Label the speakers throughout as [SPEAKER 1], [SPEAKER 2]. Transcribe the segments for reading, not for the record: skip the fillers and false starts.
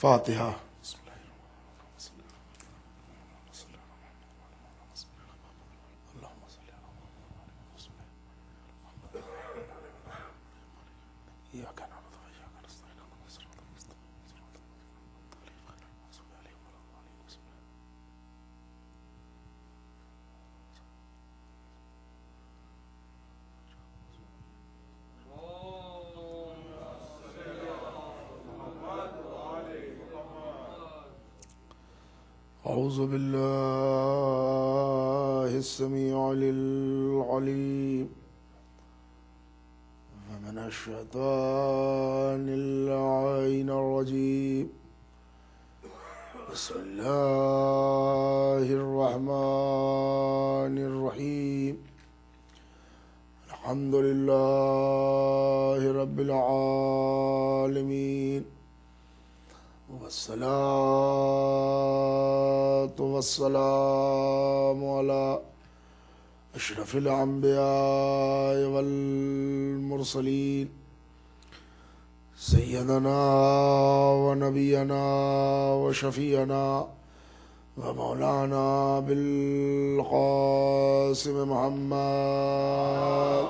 [SPEAKER 1] فاتحہ۔ اعوذ باللہ السمیع العلیم من الشیطان اللعین الرجیم، بسم اللہ الرحمن الرحیم، الحمد للہ رب العالمین، والصلاة والسلام على اشرف الانبیاء والمرسلین، سیدنا ونبینا وشفیعنا ومولانا بالقاسم محمد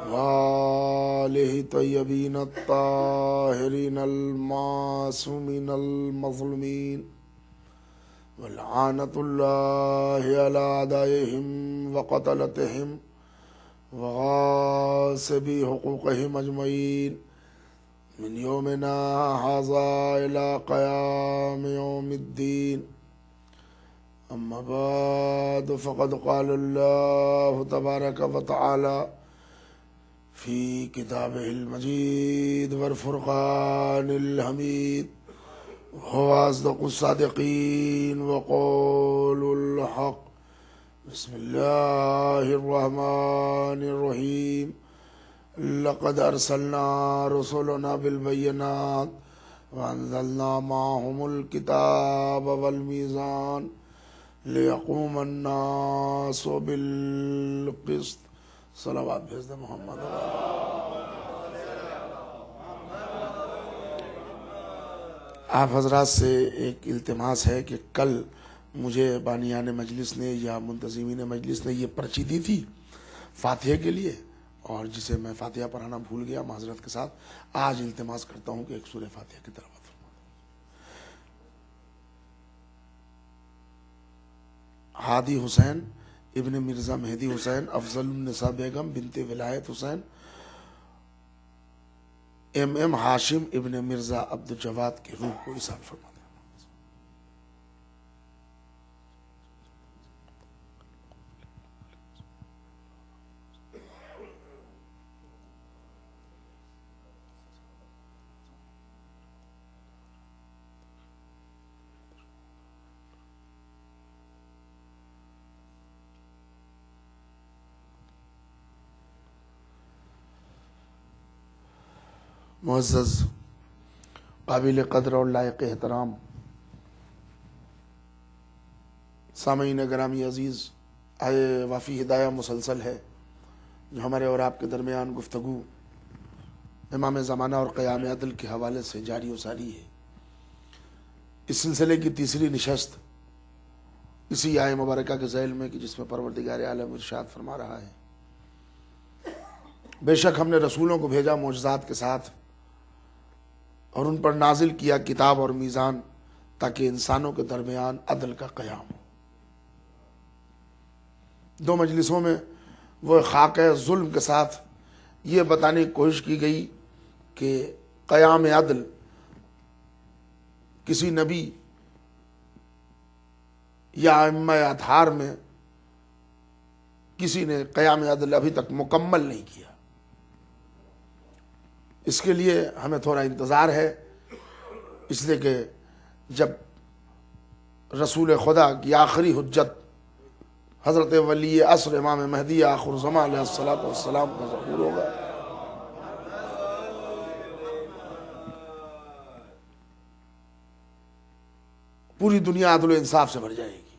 [SPEAKER 1] وآلہ طیبین الطاہرین المعصومین المظلومین، ولعنۃ اللہ علی اعدائہم وقتلتہم وغاصبی حقوقہم اجمعین من یومنا ھذا الی قیام یوم الدین، اما بعد فقد قال اللہ تبارک وتعالی فی کتابہ المجید والفرقان الحمید، وهو اصدق الصادقین وقول الحق، بسم اللہ الرحمن الرحیم، لقد ارسلنا رسلنا بالبینات وانزلنا معهم الکتاب والمیزان لیقوم الناس بالقسط۔ صلوات بھیج دیں محمد۔ آپ حضرات سے ایک التماس ہے کہ کل مجھے بانیان مجلس نے یا منتظمین مجلس نے یہ پرچی دی تھی فاتحہ کے لیے، اور جسے میں فاتحہ پڑھانا بھول گیا معذرت کے ساتھ، آج التماس کرتا ہوں کہ ایک سورہ فاتحہ کی تلاوت فرما۔ ہادی حسین ابن مرزا مہدی حسین افضل النساء بیگم بنت ولایت حسین ایم ہاشم ابن مرزا عبد الجواد کی روح کو ایصال فرما دیں۔ معزز قابل قدر اور لائق احترام سامعین گرامی عزیز، آئے وافی ہدایہ مسلسل ہے جو ہمارے اور آپ کے درمیان گفتگو امام زمانہ اور قیام عدل کے حوالے سے جاری و ساری ہے۔ اس سلسلے کی تیسری نشست اسی آیہ مبارکہ کے ذیل میں کہ جس میں پروردگار عالم ارشاد فرما رہا ہے، بے شک ہم نے رسولوں کو بھیجا معجزات کے ساتھ اور ان پر نازل کیا کتاب اور میزان تاکہ انسانوں کے درمیان عدل کا قیام ہو۔ دو مجلسوں میں وہ خاکہ ظلم کے ساتھ یہ بتانے کی کوشش کی گئی کہ قیام عدل کسی نبی یا ائمہ اطہار میں کسی نے قیام عدل ابھی تک مکمل نہیں کیا۔ اس کے لیے ہمیں تھوڑا انتظار ہے، اس لیے کہ جب رسول خدا کی آخری حجت حضرت ولی عصر امام مہدی آخر الزمان علیہ السلام کا ظہور ہوگا۔ پوری دنیا عدل و انصاف سے بھر جائے گی۔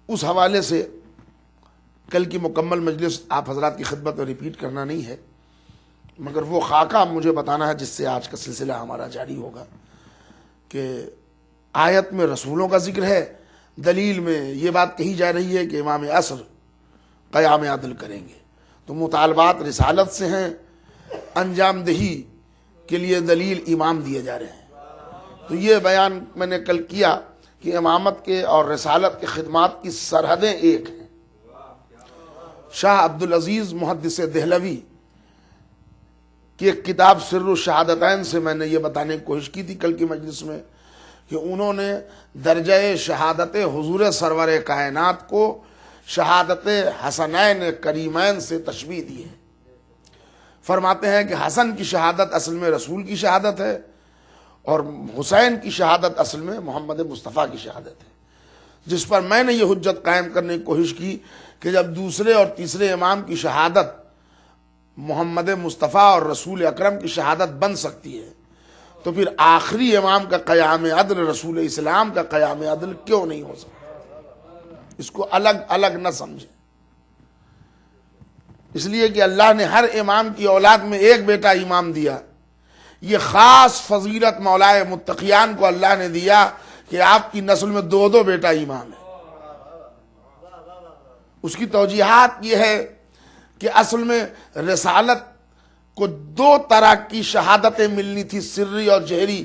[SPEAKER 1] اس حوالے سے کل کی مکمل مجلس آپ حضرات کی خدمت میں ریپیٹ کرنا نہیں ہے، مگر وہ خاکہ مجھے بتانا ہے جس سے آج کا سلسلہ ہمارا جاری ہوگا، کہ آیت میں رسولوں کا ذکر ہے، دلیل میں یہ بات کہی جا رہی ہے کہ امام عصر قیام عدل کریں گے، تو مطالبات رسالت سے ہیں، انجام دہی کے لیے دلیل امام دیے جا رہے ہیں۔ تو یہ بیان میں نے کل کیا کہ امامت کے اور رسالت کے خدمات کی سرحدیں ایک ہیں۔ شاہ عبدالعزیز محدث دہلوی کی ایک کتاب سر الشہادتین سے میں نے یہ بتانے کی کوشش کی تھی کل کی مجلس میں کہ انہوں نے درجہ شہادت حضور سرور کائنات کو شہادت حسنین کریمین سے تشبیہ دی ہے۔ فرماتے ہیں کہ حسن کی شہادت اصل میں رسول کی شہادت ہے، اور حسین کی شہادت اصل میں محمد مصطفیٰ کی شہادت ہے، جس پر میں نے یہ حجت قائم کرنے کی کوشش کی کہ جب دوسرے اور تیسرے امام کی شہادت محمد مصطفیٰ اور رسول اکرم کی شہادت بن سکتی ہے، تو پھر آخری امام کا قیام عدل رسول اسلام کا قیام عدل کیوں نہیں ہو سکتا؟ اس کو الگ الگ نہ سمجھیں، اس لیے کہ اللہ نے ہر امام کی اولاد میں ایک بیٹا امام دیا۔ یہ خاص فضیلت مولائے متقیان کو اللہ نے دیا کہ آپ کی نسل میں دو دو بیٹا امام ہے۔ اس کی توجیحات یہ ہے کہ اصل میں رسالت کو دو طرح کی شہادتیں ملنی تھی، سری اور جہری،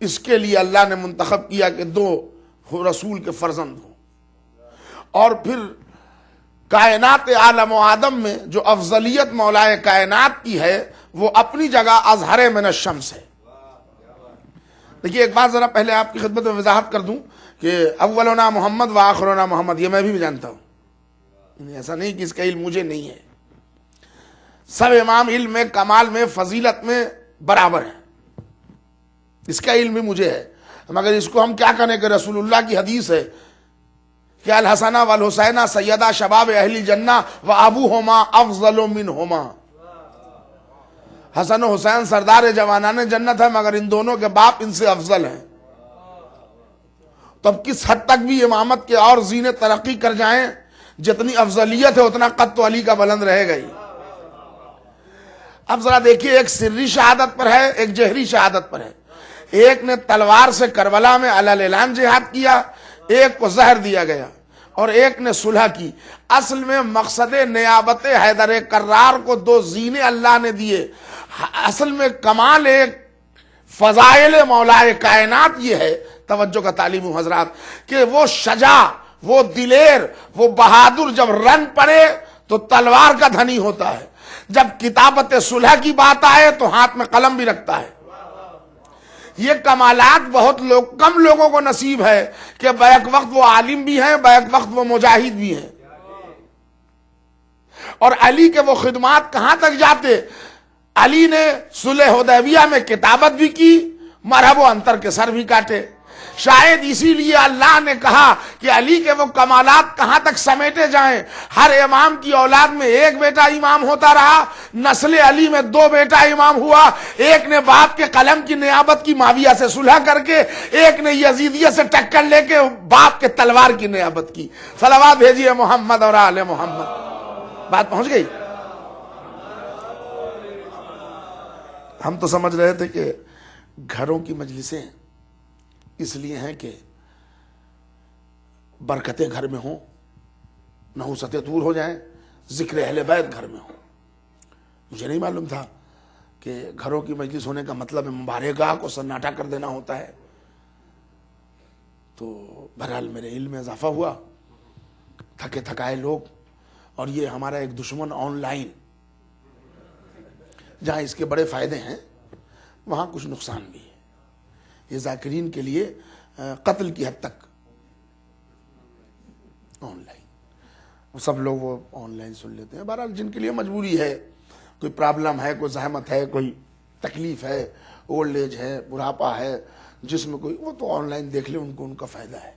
[SPEAKER 1] اس کے لیے اللہ نے منتخب کیا کہ دو رسول کے فرزند ہوں۔ اور پھر کائنات عالم و آدم میں جو افضلیت مولائے کائنات کی ہے وہ اپنی جگہ اظہر من الشمس ہے۔ دیکھیے ایک بات ذرا پہلے آپ کی خدمت میں وضاحت کر دوں کہ اولنا محمد و آخرنا محمد، یہ میں بھی جانتا ہوں، ایسا نہیں کہ اس کا علم مجھے نہیں ہے۔ سب امام علم میں، کمال میں، فضیلت میں برابر ہیں، اس کا علم بھی مجھے ہے، مگر اس کو ہم کیا کریں کہ رسول اللہ کی حدیث ہے کہ الحسن والحسین سیدہ شباب اہل جنہ و ابوہما افضل منہما۔ حسن و حسین سردار جوانان جنت ہے، مگر ان دونوں کے باپ ان سے افضل ہیں۔ تو اب کس حد تک بھی امامت کے اور زینے ترقی کر جائیں، جتنی افضلیت ہے اتنا قد تو علی کا بلند رہے گا ہی۔ اب ذرا دیکھیے، ایک سری شہادت پر ہے، ایک جہری شہادت پر ہے۔ ایک نے تلوار سے کربلا میں علی اعلان جہاد کیا، ایک کو زہر دیا گیا، اور ایک نے صلح کی۔ اصل میں مقصد نیابت حیدر کرار کو دو زینے اللہ نے دیے۔ اصل میں کمال ایک فضائل مولائے کائنات یہ ہے، توجہ کا تعلیم حضرات، کہ وہ شجاع، وہ دلیر، وہ بہادر جب رن پڑے تو تلوار کا دھنی ہوتا ہے، جب کتابت صلح کی بات آئے تو ہاتھ میں قلم بھی رکھتا ہے۔ یہ کمالات بہت کم لوگوں کو نصیب ہے کہ بیک وقت وہ عالم بھی ہیں، بیک وقت وہ مجاہد بھی ہیں۔ اور علی کے وہ خدمات کہاں تک جاتے؟ علی نے صلح حدیبیہ میں کتابت بھی کی، مرحب و انتر کے سر بھی کاٹے۔ شاید اسی لیے اللہ نے کہا کہ علی کے وہ کمالات کہاں تک سمیٹے جائیں۔ ہر امام کی اولاد میں ایک بیٹا امام ہوتا رہا، نسل علی میں دو بیٹا امام ہوا، ایک نے باپ کے قلم کی نیابت کی معاویہ سے صلح کر کے، ایک نے یزیدیہ سے ٹکر لے کے باپ کے تلوار کی نیابت کی۔ صلوات بھیجیے محمد اور آل محمد۔ بات پہنچ گئی؟ ہم تو سمجھ رہے تھے کہ گھروں کی مجلسیں اس لیے ہیں کہ برکتیں گھر میں ہوں، نحوستیں دور ہو جائیں، ذکر اہل بیت گھر میں ہوں۔ مجھے نہیں معلوم تھا کہ گھروں کی مجلس ہونے کا مطلب مبارک گاہ کو سناٹا کر دینا ہوتا ہے۔ تو بہرحال میرے علم میں اضافہ ہوا، تھکے تھکائے لوگ، اور یہ ہمارا ایک دشمن آن لائن، جہاں اس کے بڑے فائدے ہیں وہاں کچھ نقصان بھی ہے۔ یہ ذاکرین کے لیے قتل کی حد تک آن لائن، سب لوگ وہ آن لائن سن لیتے ہیں۔ بہرحال جن کے لیے مجبوری ہے، کوئی پرابلم ہے، کوئی زحمت ہے، کوئی تکلیف ہے، اولڈ ایج ہے، بڑھاپا ہے، جس میں کوئی، وہ تو آن لائن دیکھ لیں، ان کو ان کا فائدہ ہے۔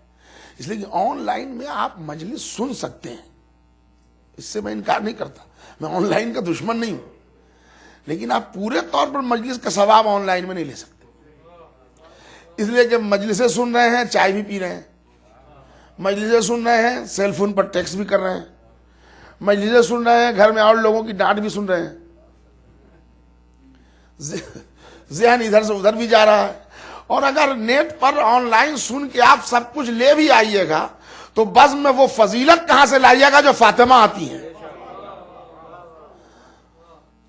[SPEAKER 1] اس لیے کہ آن لائن میں آپ مجلس سن سکتے ہیں، اس سے میں انکار نہیں کرتا، میں آن لائن کا دشمن نہیں ہوں، لیکن آپ پورے طور پر مجلس کا ثواب آن لائن میں نہیں لے سکتے، اس لیے کہ مجلسیں سن رہے ہیں، چائے بھی پی رہے ہیں، مجلسیں سن رہے ہیں، سیل فون پر ٹیکسٹ بھی کر رہے ہیں، مجلسیں سن رہے ہیں، گھر میں اور لوگوں کی ڈانٹ بھی سن رہے ہیں، ذہن ادھر سے ادھر بھی جا رہا ہے. اور اگر نیٹ پر آن لائن سن کے آپ سب کچھ لے بھی آئیے گا تو بزم میں وہ فضیلت کہاں سے لائیے گا جو فاطمہ آتی ہیں.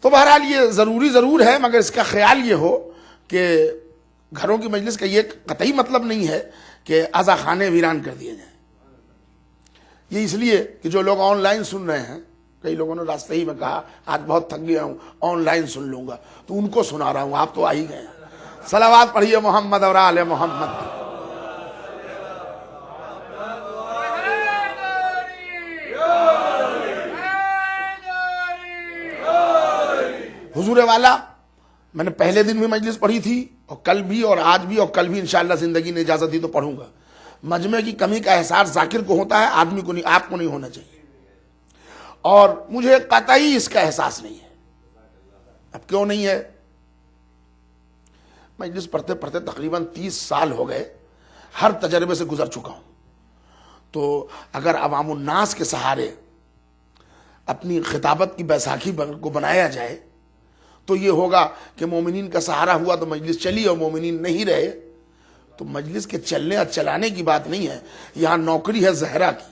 [SPEAKER 1] تو بہرحال یہ ضروری ضرور ہے، مگر اس کا خیال یہ ہو کہ گھروں کی مجلس کا یہ قطعی مطلب نہیں ہے کہ عزا خانے ویران کر دیے جائیں. یہ اس لیے کہ جو لوگ آن لائن سن رہے ہیں، کئی لوگوں نے راستے ہی میں کہا آج بہت تھک گیا ہوں آن لائن سن لوں گا، تو ان کو سنا رہا ہوں، آپ تو آ ہی گئے ہیں. صلوات پڑھیے محمد اور آل محمد. حضور والا میں نے پہلے دن بھی مجلس پڑھی تھی اور کل بھی اور آج بھی اور کل بھی انشاءاللہ زندگی نے اجازت دی تو پڑھوں گا. مجمع کی کمی کا احساس ذاکر کو ہوتا ہے، آدمی کو نہیں، آپ کو نہیں ہونا چاہیے. اور مجھے قطعی اس کا احساس نہیں ہے. اب کیوں نہیں ہے؟ مجلس پڑھتے پڑھتے تقریباً 30 سال ہو گئے، ہر تجربے سے گزر چکا ہوں. تو اگر عوام الناس کے سہارے اپنی خطابت کی بیساکھی کو بنایا جائے تو یہ ہوگا کہ مومنین کا سہارا ہوا تو مجلس چلی اور مومنین نہیں رہے تو مجلس کے چلنے اور چلانے کی بات نہیں ہے. یہاں نوکری ہے زہرا کی،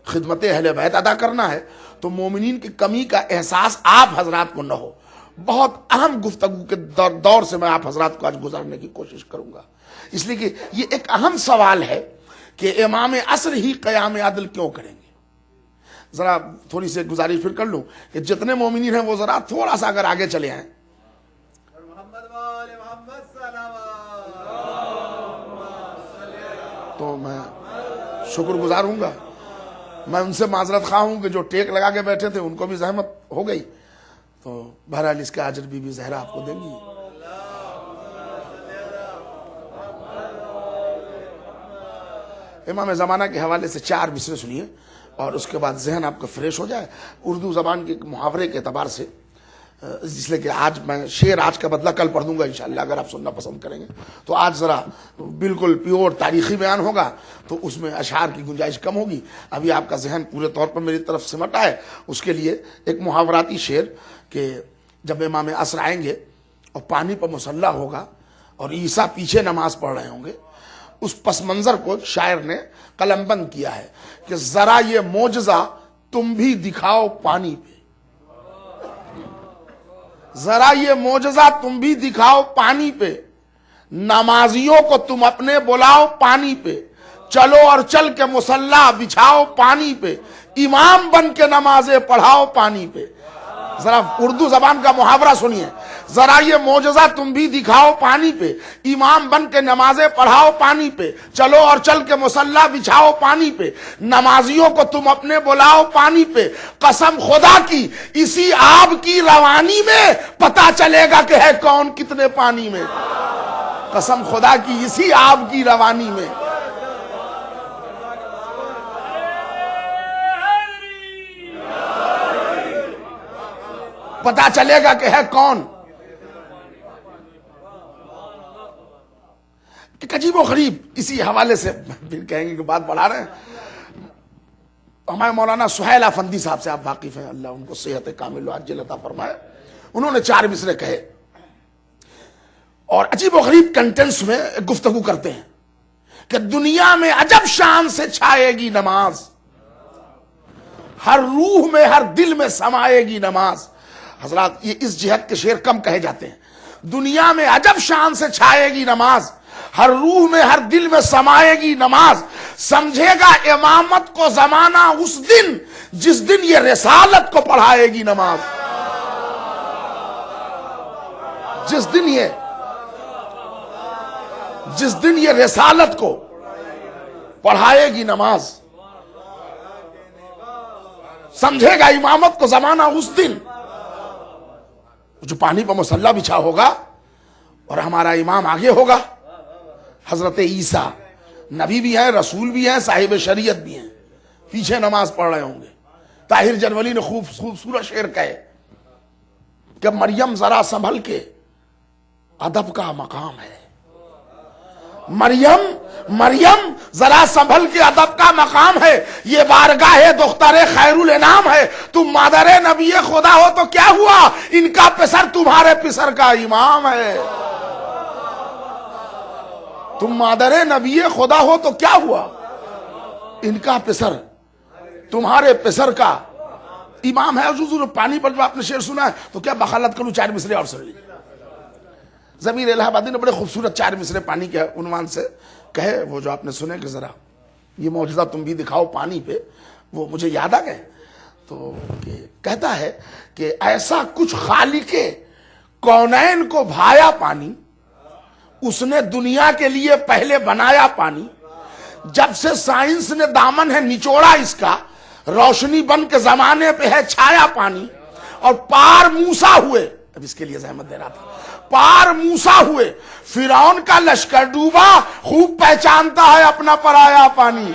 [SPEAKER 1] خدمت اہل بیت ادا کرنا ہے. تو مومنین کی کمی کا احساس آپ حضرات کو نہ ہو. بہت اہم گفتگو کے دور سے میں آپ حضرات کو آج گزارنے کی کوشش کروں گا، اس لیے کہ یہ ایک اہم سوال ہے کہ امام عصر ہی قیام عدل کیوں کریں گے. ذرا تھوڑی سی گزارش پھر کر لوں کہ جتنے مومنین ہیں وہ ذرا تھوڑا سا اگر آگے چلے آئیں. تو میں شکر گزار ہوں گا. میں ان سے معذرت خواہ ہوں کہ جو ٹیک لگا کے بیٹھے تھے ان کو بھی زحمت ہو گئی. تو بہرحال اس کا اجر بھی زہرا آپ کو دیں گی. امام زمانہ کے حوالے سے 4 مصرے سنیے اور اس کے بعد ذہن آپ کا فریش ہو جائے. اردو زبان کے محاورے کے اعتبار سے، اس لیے کہ آج میں شعر آج کا بدلہ کل پڑھ دوں گا انشاءاللہ اگر آپ سننا پسند کریں گے. تو آج ذرا بالکل پیور تاریخی بیان ہوگا تو اس میں اشعار کی گنجائش کم ہوگی. ابھی آپ کا ذہن پورے طور پر میری طرف سمٹا ہے. اس کے لیے ایک محاوراتی شعر کہ جب امام عصر آئیں گے اور پانی پر مسلح ہوگا اور عیسیٰ پیچھے نماز پڑھ رہے ہوں گے، اس پس منظر کو شاعر نے قلم بند کیا ہے کہ ذرا یہ معجزہ تم بھی دکھاؤ پانی پہ، ذرا یہ معجزہ تم بھی دکھاؤ پانی پہ، نمازیوں کو تم اپنے بلاؤ پانی پہ، چلو اور چل کے مصلی بچھاؤ پانی پہ، امام بن کے نمازیں پڑھاؤ پانی پہ. ذرا اردو زبان کا محاورہ سنیے. ذرا یہ معجزہ تم بھی دکھاؤ پانی پہ، امام بن کے نمازیں پڑھاؤ پانی پہ، چلو اور چل کے مصلی بچھاؤ پانی پہ، نمازیوں کو تم اپنے بلاؤ پانی پہ. قسم خدا کی اسی آب کی روانی میں پتہ چلے گا کہ ہے کون کتنے پانی میں. قسم خدا کی اسی آب کی روانی میں پتا چلے گا کہ ہے کون. ایک عجیب و غریب اسی حوالے سے پھر کہیں گے کہ بات بڑھا رہے ہیں. ہمارے مولانا سہیل افندی صاحب سے آپ واقف ہیں، اللہ ان کو صحت کامل و عاجل عطا فرمائے. انہوں نے 4 مصرے کہے اور عجیب و غریب کنٹینٹس میں گفتگو کرتے ہیں کہ دنیا میں عجب شان سے چھائے گی نماز، ہر روح میں ہر دل میں سمائے گی نماز. حضرات یہ اس جہت کے شعر کم کہے جاتے ہیں. دنیا میں عجب شان سے چھائے گی نماز، ہر روح میں ہر دل میں سمائے گی نماز. سمجھے گا امامت کو زمانہ اس دن جس دن یہ رسالت کو پڑھائے گی نماز. جس دن یہ رسالت کو پڑھائے گی نماز، سمجھے گا امامت کو زمانہ اس دن جو پانی پر مسلح بچھا ہوگا اور ہمارا امام آگے ہوگا. حضرت عیسیٰ نبی بھی ہیں، رسول بھی ہیں، صاحب شریعت بھی ہیں، پیچھے نماز پڑھ رہے ہوں گے. طاہر جرولی نے خوبصورت شعر کہے کہ مریم ذرا سنبھل کے ادب کا مقام ہے، مریم مریم ذرا سنبھل کے، ادب کا مقام ہے، یہ بارگاہ دختر خیر الانام ہے، تم مادر نبی خدا ہو تو کیا ہوا، ان کا پسر تمہارے پسر کا امام ہے۔ تم مادر نبی خدا ہو تو کیا ہوا، ان کا پسر تمہارے پسر کا امام ہے۔ حضور پانی پر جو آپ نے شعر سنا ہے تو کیا بخالت کروں، 4 مصرے اور سن لیجیے۔ ضمیر الہ آبادی نے بڑے خوبصورت 4 مصرے پانی کے عنوان سے کہے، وہ جو آپ نے سنے کہ ذرا یہ معجزہ تم بھی دکھاؤ پانی پہ، وہ مجھے یاد آ گئے۔ تو کہتا ہے کہ ایسا کچھ خالق کونین کو بھایا پانی، اس نے دنیا کے لیے پہلے بنایا پانی، جب سے سائنس نے دامن ہے نچوڑا اس کا، روشنی بن کے زمانے پہ ہے چھایا پانی، اور پار موسیٰ ہوئے، اب اس کے لیے زحمت دے رہا تھا، پار موسیٰ ہوئے فرعون کا لشکر ڈوبا، خوب پہچانتا ہے اپنا پرایا پانی۔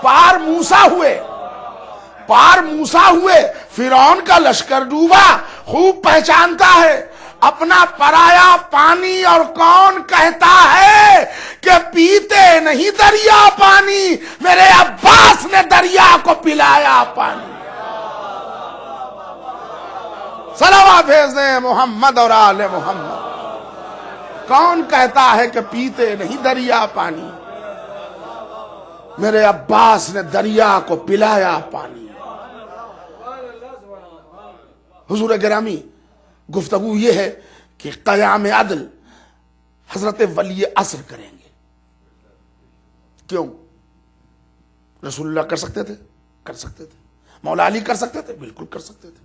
[SPEAKER 1] پار موسیٰ ہوئے فرعون کا لشکر ڈوبا، خوب پہچانتا ہے اپنا پرایا پانی، اور کون کہتا ہے کہ پیتے نہیں دریا پانی، میرے عباس نے دریا کو پلایا پانی۔ صلوات بھیج دیں محمد اور آل محمد۔ کون کہتا ہے کہ پیتے نہیں دریا پانی، میرے عباس نے دریا کو پلایا پانی۔ حضور گرامی، گفتگو یہ ہے کہ قیام عدل حضرت ولی عصر کریں گے۔ کیوں؟ رسول اللہ کر سکتے تھے؟ کر سکتے تھے۔ مولا علی کر سکتے تھے؟ بالکل کر سکتے تھے۔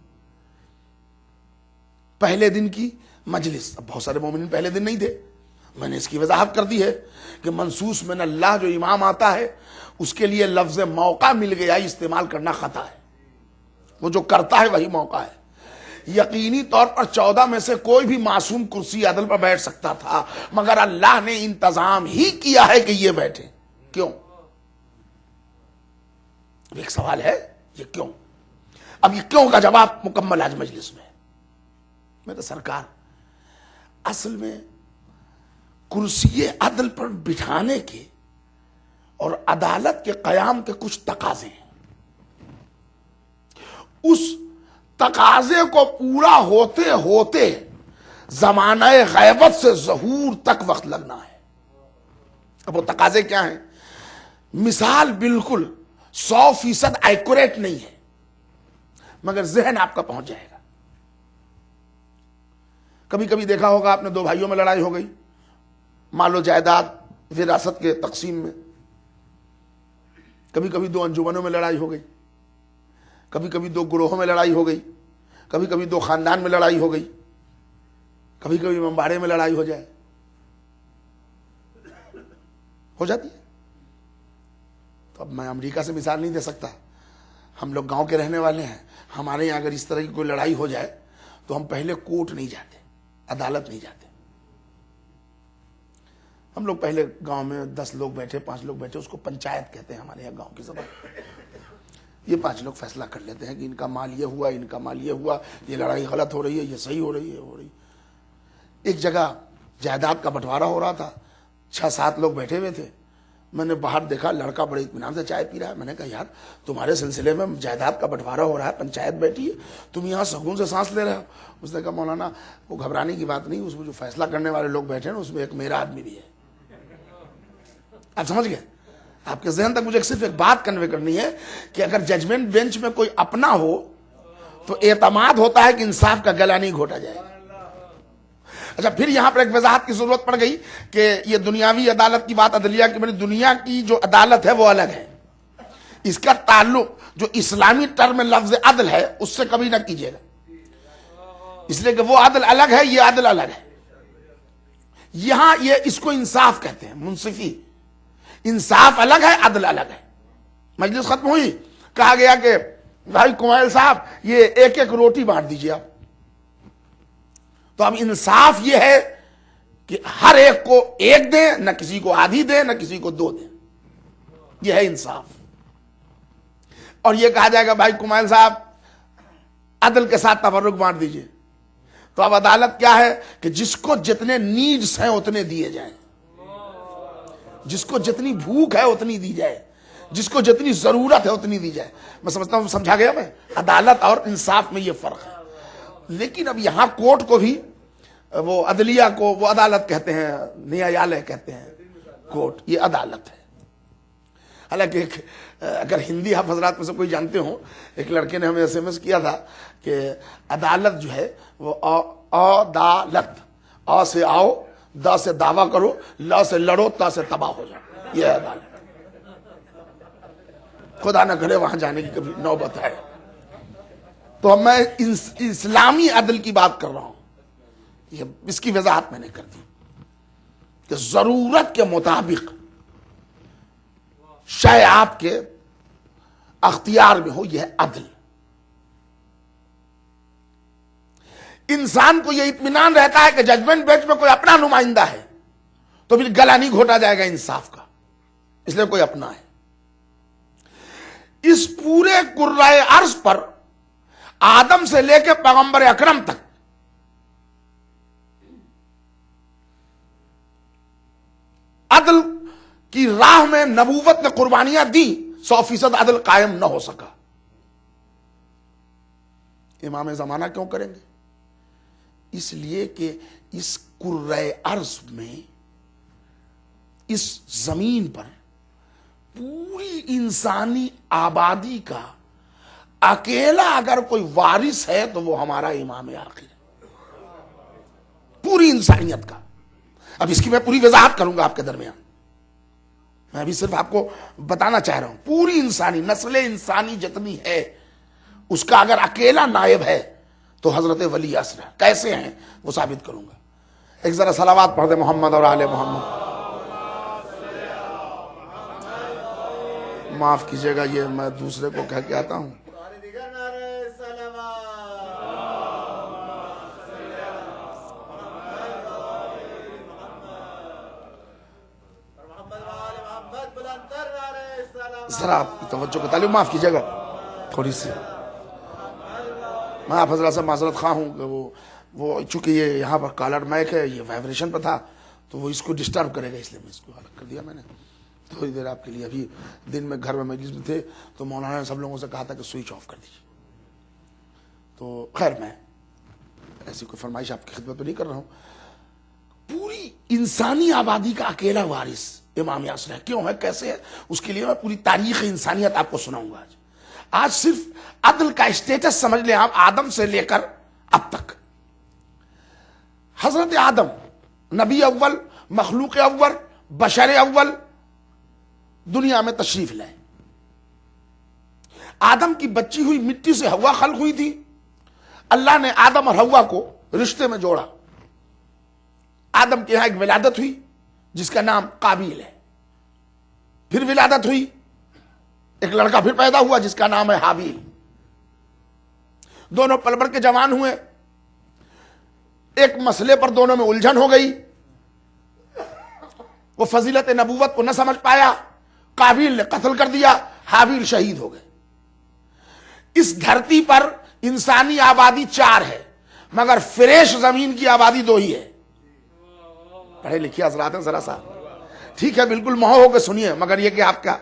[SPEAKER 1] پہلے دن کی مجلس، اب بہت سارے مومنین پہلے دن نہیں تھے، میں نے اس کی وضاحت کر دی ہے کہ منصوص من اللہ جو امام آتا ہے اس کے لیے لفظ موقع مل گیا استعمال کرنا خطا ہے، وہ جو کرتا ہے وہی موقع ہے۔ یقینی طور پر 14 میں سے کوئی بھی معصوم کرسی عدل پر بیٹھ سکتا تھا، مگر اللہ نے انتظام ہی کیا ہے کہ یہ بیٹھے۔ کیوں؟ ایک سوال ہے، یہ کیوں؟ اب یہ کیوں کا جواب مکمل آج مجلس میں۔ میرے سرکار، اصل میں کرسی عدل پر بٹھانے کے اور عدالت کے قیام کے کچھ تقاضے ہیں۔ اس تقاضے کو پورا ہوتے ہوتے زمانہ غیبت سے ظہور تک وقت لگنا ہے۔ اب وہ تقاضے کیا ہیں؟ مثال بالکل 100% ایکوریٹ نہیں ہے، مگر ذہن آپ کا پہنچ جائے گا۔ کبھی کبھی دیکھا ہوگا آپ نے، 2 بھائیوں میں لڑائی ہو گئی مال و جائیداد وراثت کے تقسیم میں، کبھی کبھی 2 انجمنوں میں لڑائی ہو گئی، کبھی کبھی 2 گروہوں میں لڑائی ہو گئی، کبھی کبھی 2 خاندان میں لڑائی ہو گئی، کبھی کبھی ممباڑے میں لڑائی ہو جائے، ہو جاتی ہے۔ تو اب میں امریکہ سے مثال نہیں دے سکتا، ہم لوگ گاؤں کے رہنے والے ہیں، ہمارے یہاں اگر اس طرح کی کوئی لڑائی ہو جائے تو ہم پہلے کورٹ نہیں جاتے، عدالت نہیں جاتے، ہم لوگ پہلے گاؤں میں 10 لوگ بیٹھے، 5 لوگ بیٹھے، اس کو پنچایت کہتے ہیں ہمارے یہاں گاؤں کی زبان۔ یہ 5 لوگ فیصلہ کر لیتے ہیں کہ ان کا مال یہ ہوا، ان کا مال یہ ہوا، یہ لڑائی غلط ہو رہی ہے، یہ صحیح ہو رہی ہے۔ ایک جگہ جائیداد کا بٹوارا ہو رہا تھا، 6-7 لوگ بیٹھے ہوئے تھے، میں نے باہر دیکھا لڑکا بڑے اطمینان سے چائے پی رہا ہے، میں نے کہا یار تمہارے سلسلے میں جائیداد کا بٹوارا ہو رہا ہے، پنچایت بیٹھی ہے، تم یہاں سکون سے سانس لے رہے ہو۔ اس نے کہا مولانا وہ گھبرانے کی بات نہیں، اس میں جو فیصلہ کرنے والے لوگ بیٹھے ہیں اس میں ایک میرا آدمی بھی ہے۔ آپ سمجھ گئے؟ آپ کے ذہن تک مجھے صرف ایک بات کنوے کرنی ہے کہ اگر ججمنٹ بینچ میں کوئی اپنا ہو تو اعتماد ہوتا ہے کہ انصاف کا گلا نہیں گھوٹا جائے۔ اچھا، پھر یہاں پر ایک وضاحت کی ضرورت پڑ گئی کہ یہ دنیاوی عدالت کی بات عدلیہ کی بنی، دنیا کی جو عدالت ہے وہ الگ ہے، اس کا تعلق جو اسلامی ٹرم لفظ عدل ہے اس سے کبھی نہ کیجیے گا، اس لیے کہ وہ عدل الگ ہے، یہ عدل الگ ہے۔ یہاں یہ اس کو انصاف کہتے ہیں، منصفی، انصاف الگ ہے، عدل الگ ہے۔ مجلس ختم ہوئی، کہا گیا کہ بھائی کمائل صاحب یہ 1-1 روٹی بانٹ دیجیے آپ۔ تو اب انصاف یہ ہے کہ ہر ایک کو 1 دیں، نہ کسی کو آدھی دیں، نہ کسی کو 2 دیں، یہ ہے انصاف۔ اور یہ کہا جائے گا بھائی کمائل صاحب عدل کے ساتھ تفرق بانٹ دیجیے۔ تو اب عدالت کیا ہے کہ جس کو جتنے نیڈز ہیں اتنے دیے جائیں۔ جس کو جتنی بھوک ہے اتنی دی جائے، جس کو جتنی ضرورت ہے اتنی دی جائے. میں سمجھتا ہوں سمجھا گیا میں. عدالت اور انصاف میں یہ فرق ہے. لیکن اب یہاں کورٹ کو بھی، وہ عدلیہ کو وہ عدالت کہتے ہیں، نیایالے کہتے ہیں، کورٹ یہ عدالت ہے. حالانکہ اگر ہندی آپ حضرات میں سے کوئی جانتے ہوں، ایک لڑکے نے ہمیں SMS کیا تھا کہ عدالت جو ہے وہ عدالت، آ سے آؤ، دا سے دعویٰ کرو، لا سے لڑو، تا سے تباہ ہو جاؤ، یہ ہے عدالت. خدا نہ کرے وہاں جانے کی کبھی نوبت ہے. تو اب میں اسلامی عدل کی بات کر رہا ہوں. یہ اس کی وضاحت میں نے کر دی کہ ضرورت کے مطابق شے آپ کے اختیار میں ہو، یہ ہے عدل. انسان کو یہ اطمینان رہتا ہے کہ ججمنٹ بینچ میں کوئی اپنا نمائندہ ہے تو پھر گلا نہیں گھوٹا جائے گا انصاف کا، اس لیے کوئی اپنا ہے. اس پورے کرۂ ارض پر آدم سے لے کے پیغمبر اکرم تک عدل کی راہ میں نبوت نے قربانیاں دی، 100% عدل قائم نہ ہو سکا. امام زمانہ کیوں کریں گے؟ اس لیے کہ اس کرۂ ارض میں، اس زمین پر پوری انسانی آبادی کا اکیلا اگر کوئی وارث ہے تو وہ ہمارا امام آخر ہے، پوری انسانیت کا. اب اس کی میں پوری وضاحت کروں گا آپ کے درمیان. میں ابھی صرف آپ کو بتانا چاہ رہا ہوں پوری انسانی نسل انسانی جتنی ہے اس کا اگر اکیلا نائب ہے تو حضرت ولی عصر ہے. کیسے ہیں وہ ثابت کروں گا. ایک ذرا صلوات پڑھ دے محمد اور آل محمد. معاف کیجیے گا یہ میں دوسرے کو کہہ کے آتا ہوں. ذرا آپ کی توجہ کو تعلیم، معاف کیجیے گا تھوڑی سی. میں آپ حضرات سے معذرت خواہ ہوں کہ وہ چونکہ یہ یہاں پر کالر مائک ہے، یہ وائبریشن پہ تھا تو وہ اس کو ڈسٹرب کرے گا، اس لیے میں اس کو الگ کر دیا میں نے تھوڑی دیر آپ کے لیے. ابھی دن میں گھر میں مجلس میں تھے تو مولانا نے سب لوگوں سے کہا تھا کہ سوئچ آف کر دیجیے. تو خیر میں ایسی کوئی فرمائش آپ کی خدمت میں نہیں کر رہا ہوں. پوری انسانی آبادی کا اکیلا وارث امام یاسر ہے. کیوں ہے، کیسے ہے، اس کے لیے میں پوری تاریخ انسانیت آپ کو سناؤں گا. آج صرف عدل کا اسٹیٹس سمجھ لیں آپ، آدم سے لے کر اب تک. حضرت آدم نبی اول، مخلوق اول، بشر اول دنیا میں تشریف لائے. آدم کی بچی ہوئی مٹی سے ہوا خلق ہوئی تھی. اللہ نے آدم اور ہوا کو رشتے میں جوڑا. آدم کے یہاں ایک ولادت ہوئی جس کا نام قابیل ہے. پھر ولادت ہوئی، ایک لڑکا پھر پیدا ہوا جس کا نام ہے حابیل. دونوں پل بھر کے جوان ہوئے. ایک مسئلے پر دونوں میں الجھن ہو گئی. وہ فضیلت نبوت کو نہ سمجھ پایا، قابیل نے قتل کر دیا، حابیل شہید ہو گئے. اس دھرتی پر انسانی آبادی 4 ہے مگر فریش زمین کی آبادی 2 ہی ہے. پڑھے لکھے حضرات ہیں ذرا سا، ٹھیک ہے بالکل مہو ہو کے سنیے، مگر یہ کہ آپ کا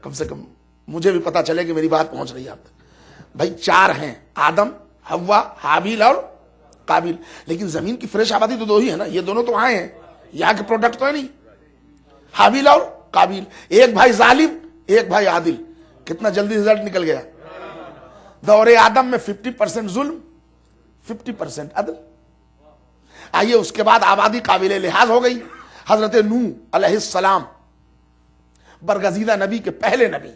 [SPEAKER 1] کم سے کم مجھے بھی پتا چلے کہ میری بات پہنچ رہی ہے آپ تک. بھائی 4 ہیں، آدم، ہوا، حابیل اور قابیل. لیکن زمین کی فریش آبادی تو 2 ہی ہے نا، یہ دونوں تو آئے ہیں، یہاں کے پروڈکٹ تو ہے نہیں. حابیل اور قابیل، ایک بھائی ظالم ایک بھائی عادل. کتنا جلدی رزلٹ نکل گیا. دور آدم میں 50% ظلم 50% عدل. آئیے اس کے بعد آبادی قابل لحاظ ہو گئی. حضرت نوح علیہ السلام برگزیدہ نبی کے پہلے نبی،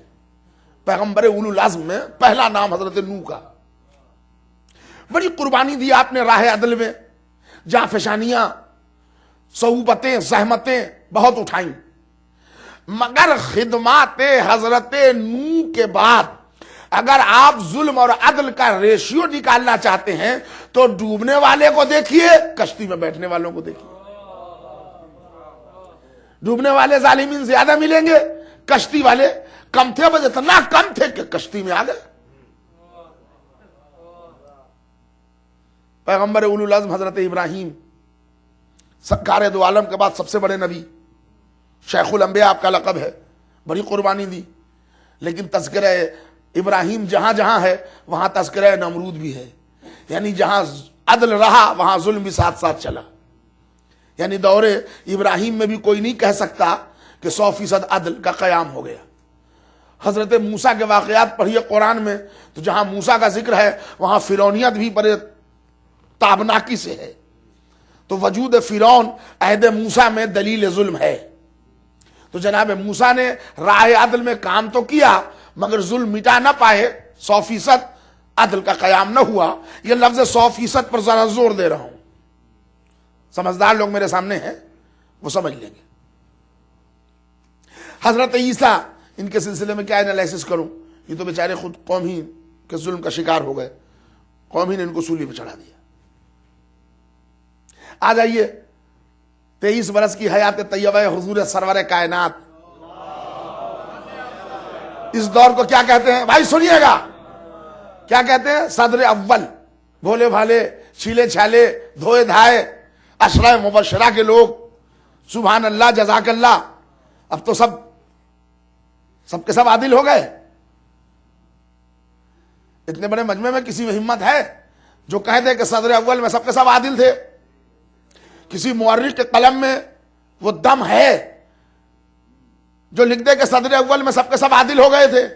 [SPEAKER 1] پیغمبر اولو العزم میں پہلا نام حضرت نوح کا. بڑی قربانی دی آپ نے راہ عدل میں، جہاں فشانیاں، صعوبتیں، زحمتیں بہت اٹھائیں، مگر خدمات حضرت نوح کے بعد اگر آپ ظلم اور عدل کا ریشیو نکالنا چاہتے ہیں تو ڈوبنے والے کو دیکھیے، کشتی میں بیٹھنے والوں کو دیکھیے. ڈوبنے والے ظالمین زیادہ ملیں گے، کشتی والے کم تھے، بس اتنا کم تھے کہ کشتی میں آ گئے. پیغمبر اولو العزم حضرت ابراہیم سرکار دو عالم کے بعد سب سے بڑے نبی، شیخ الانبیاء آپ کا لقب ہے، بڑی قربانی دی، لیکن تذکرہ ابراہیم جہاں جہاں ہے وہاں تذکرہ نمرود بھی ہے، یعنی جہاں عدل رہا وہاں ظلم بھی ساتھ ساتھ چلا. یعنی دور ابراہیم میں بھی کوئی نہیں کہہ سکتا کہ 100% عدل کا قیام ہو گیا. حضرت موسیٰ کے واقعات پڑھیے قرآن میں تو جہاں موسیٰ کا ذکر ہے وہاں فرعونیت بھی بڑے تابناکی سے ہے. تو وجود فرعون عہد موسیٰ میں دلیل ظلم ہے. تو جناب موسیٰ نے راہ عدل میں کام تو کیا مگر ظلم مٹا نہ پائے، 100% عدل کا قیام نہ ہوا. یہ لفظ 100% پر ذرا زور دے رہا ہوں، سمجھدار لوگ میرے سامنے ہیں وہ سمجھ لیں گے. حضرت عیسیٰ، ان کے سلسلے میں کیا انالیسس کروں، یہ تو بیچارے خود قوم ہی کے ظلم کا شکار ہو گئے، قوم ہی نے ان کو سولی پہ چڑھا دیا. آ جائیے 23 برس کی حیات طیبہ حضور سرور کائنات، اس دور کو کیا کہتے ہیں بھائی سنیے گا، کیا کہتے ہیں؟ صدر اول، بھولے بھالے چھیلے چھالے دھوئے دھائے عشرہ مبشرہ کے لوگ، سبحان اللہ جزاک اللہ. اب تو سب کے سب عادل ہو گئے. اتنے بڑے مجمع میں کسی میں ہمت ہے جو کہہ دے کہ صدر اول میں سب کے سب عادل تھے؟ کسی مورخ کے قلم میں وہ دم ہے جو لکھ دے کہ صدر اول میں سب کے سب عادل ہو گئے تھے؟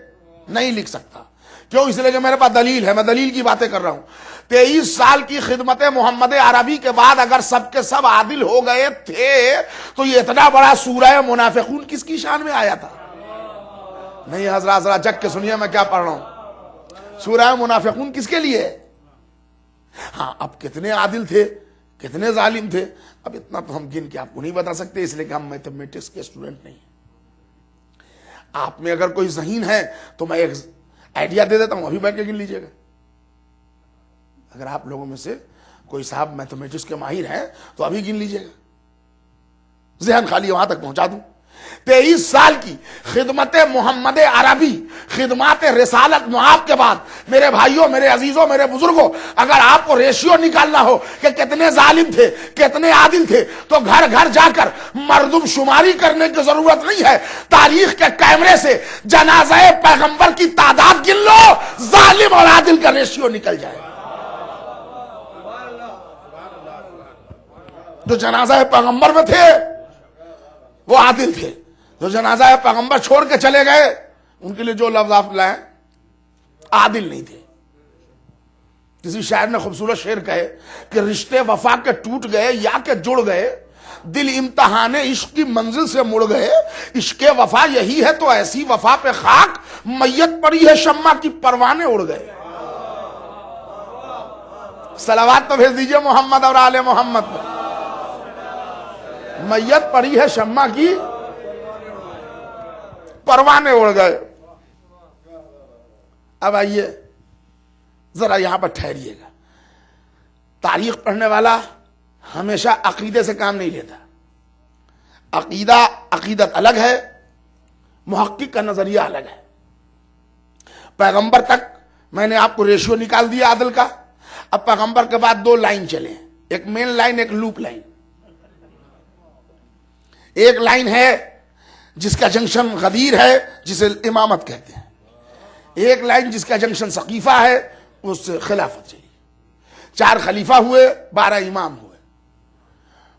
[SPEAKER 1] نہیں لکھ سکتا. کیوں؟ اس لیے کہ میرے پاس دلیل ہے، میں دلیل کی باتیں کر رہا ہوں. 23 سال کی خدمت محمد عربی کے بعد اگر سب کے سب عادل ہو گئے تھے تو یہ اتنا بڑا سورہ منافقون کس کی شان میں آیا تھا؟ نہیں حضرات ذرا جگ کے سنیے میں کیا پڑھ رہا ہوں. سورہ منافقون کس کے لیے؟ ہاں اب کتنے عادل تھے کتنے ظالم تھے اب اتنا تو ہم گن کے آپ کو نہیں بتا سکتے، اس لیے کہ ہم میتھمیٹکس کے اسٹوڈنٹ نہیں ہیں. آپ میں اگر کوئی ذہین ہے تو میں ایک آئیڈیا دے دیتا ہوں، ابھی بیٹھ کے گن لیجئے گا. اگر آپ لوگوں میں سے کوئی صاحب میتھمیٹکس کے ماہر ہیں تو ابھی گن لیجئے گا، ذہن خالی وہاں تک پہنچا دوں. 23 سال کی خدمت محمد عربی، خدمات رسالت معاب کے بعد میرے بھائیوں، میرے عزیزوں، میرے بزرگوں، اگر آپ کو ریشیو نکالنا ہو کہ کتنے ظالم تھے کتنے عادل تھے تو گھر گھر جا کر مردم شماری کرنے کی ضرورت نہیں ہے. تاریخ کے کیمرے سے جنازہ پیغمبر کی تعداد گن لو، ظالم اور عادل کا ریشیو نکل جائے. جو جنازہ پیغمبر میں تھے وہ عادل تھے، جو جنازہ پیغمبر چھوڑ کے چلے گئے ان کے لیے جو لفظ آپ لائیں عادل نہیں تھے. کسی شاعر نے خوبصورت شعر کہے کہ رشتے وفا کے ٹوٹ گئے یا کہ جڑ گئے، دل امتحان عشق کی منزل سے مڑ گئے. عشق وفا یہی ہے تو ایسی وفا پہ خاک، میت پڑی ہے شمع کی پروانے اڑ گئے. صلوات تو بھیج دیجئے محمد اور آل محمد پر. میت پڑی ہے شمع کی پروانے اڑ گئے. اب آئیے ذرا یہاں پر ٹھہریے گا. تاریخ پڑھنے والا ہمیشہ عقیدے سے کام نہیں لیتا. عقیدت الگ ہے، محقق کا نظریہ الگ ہے. پیغمبر تک میں نے آپ کو ریشیو نکال دیا عدل کا. اب پیغمبر کے بعد 2 لائن چلے، ایک مین لائن ایک لوپ لائن. ایک لائن ہے جس کا جنکشن غدیر ہے جسے امامت کہتے ہیں، ایک لائن جس کا جنکشن ثقیفہ ہے اس سے خلافت چلی. 4 خلیفہ ہوئے، 12 امام ہوئے.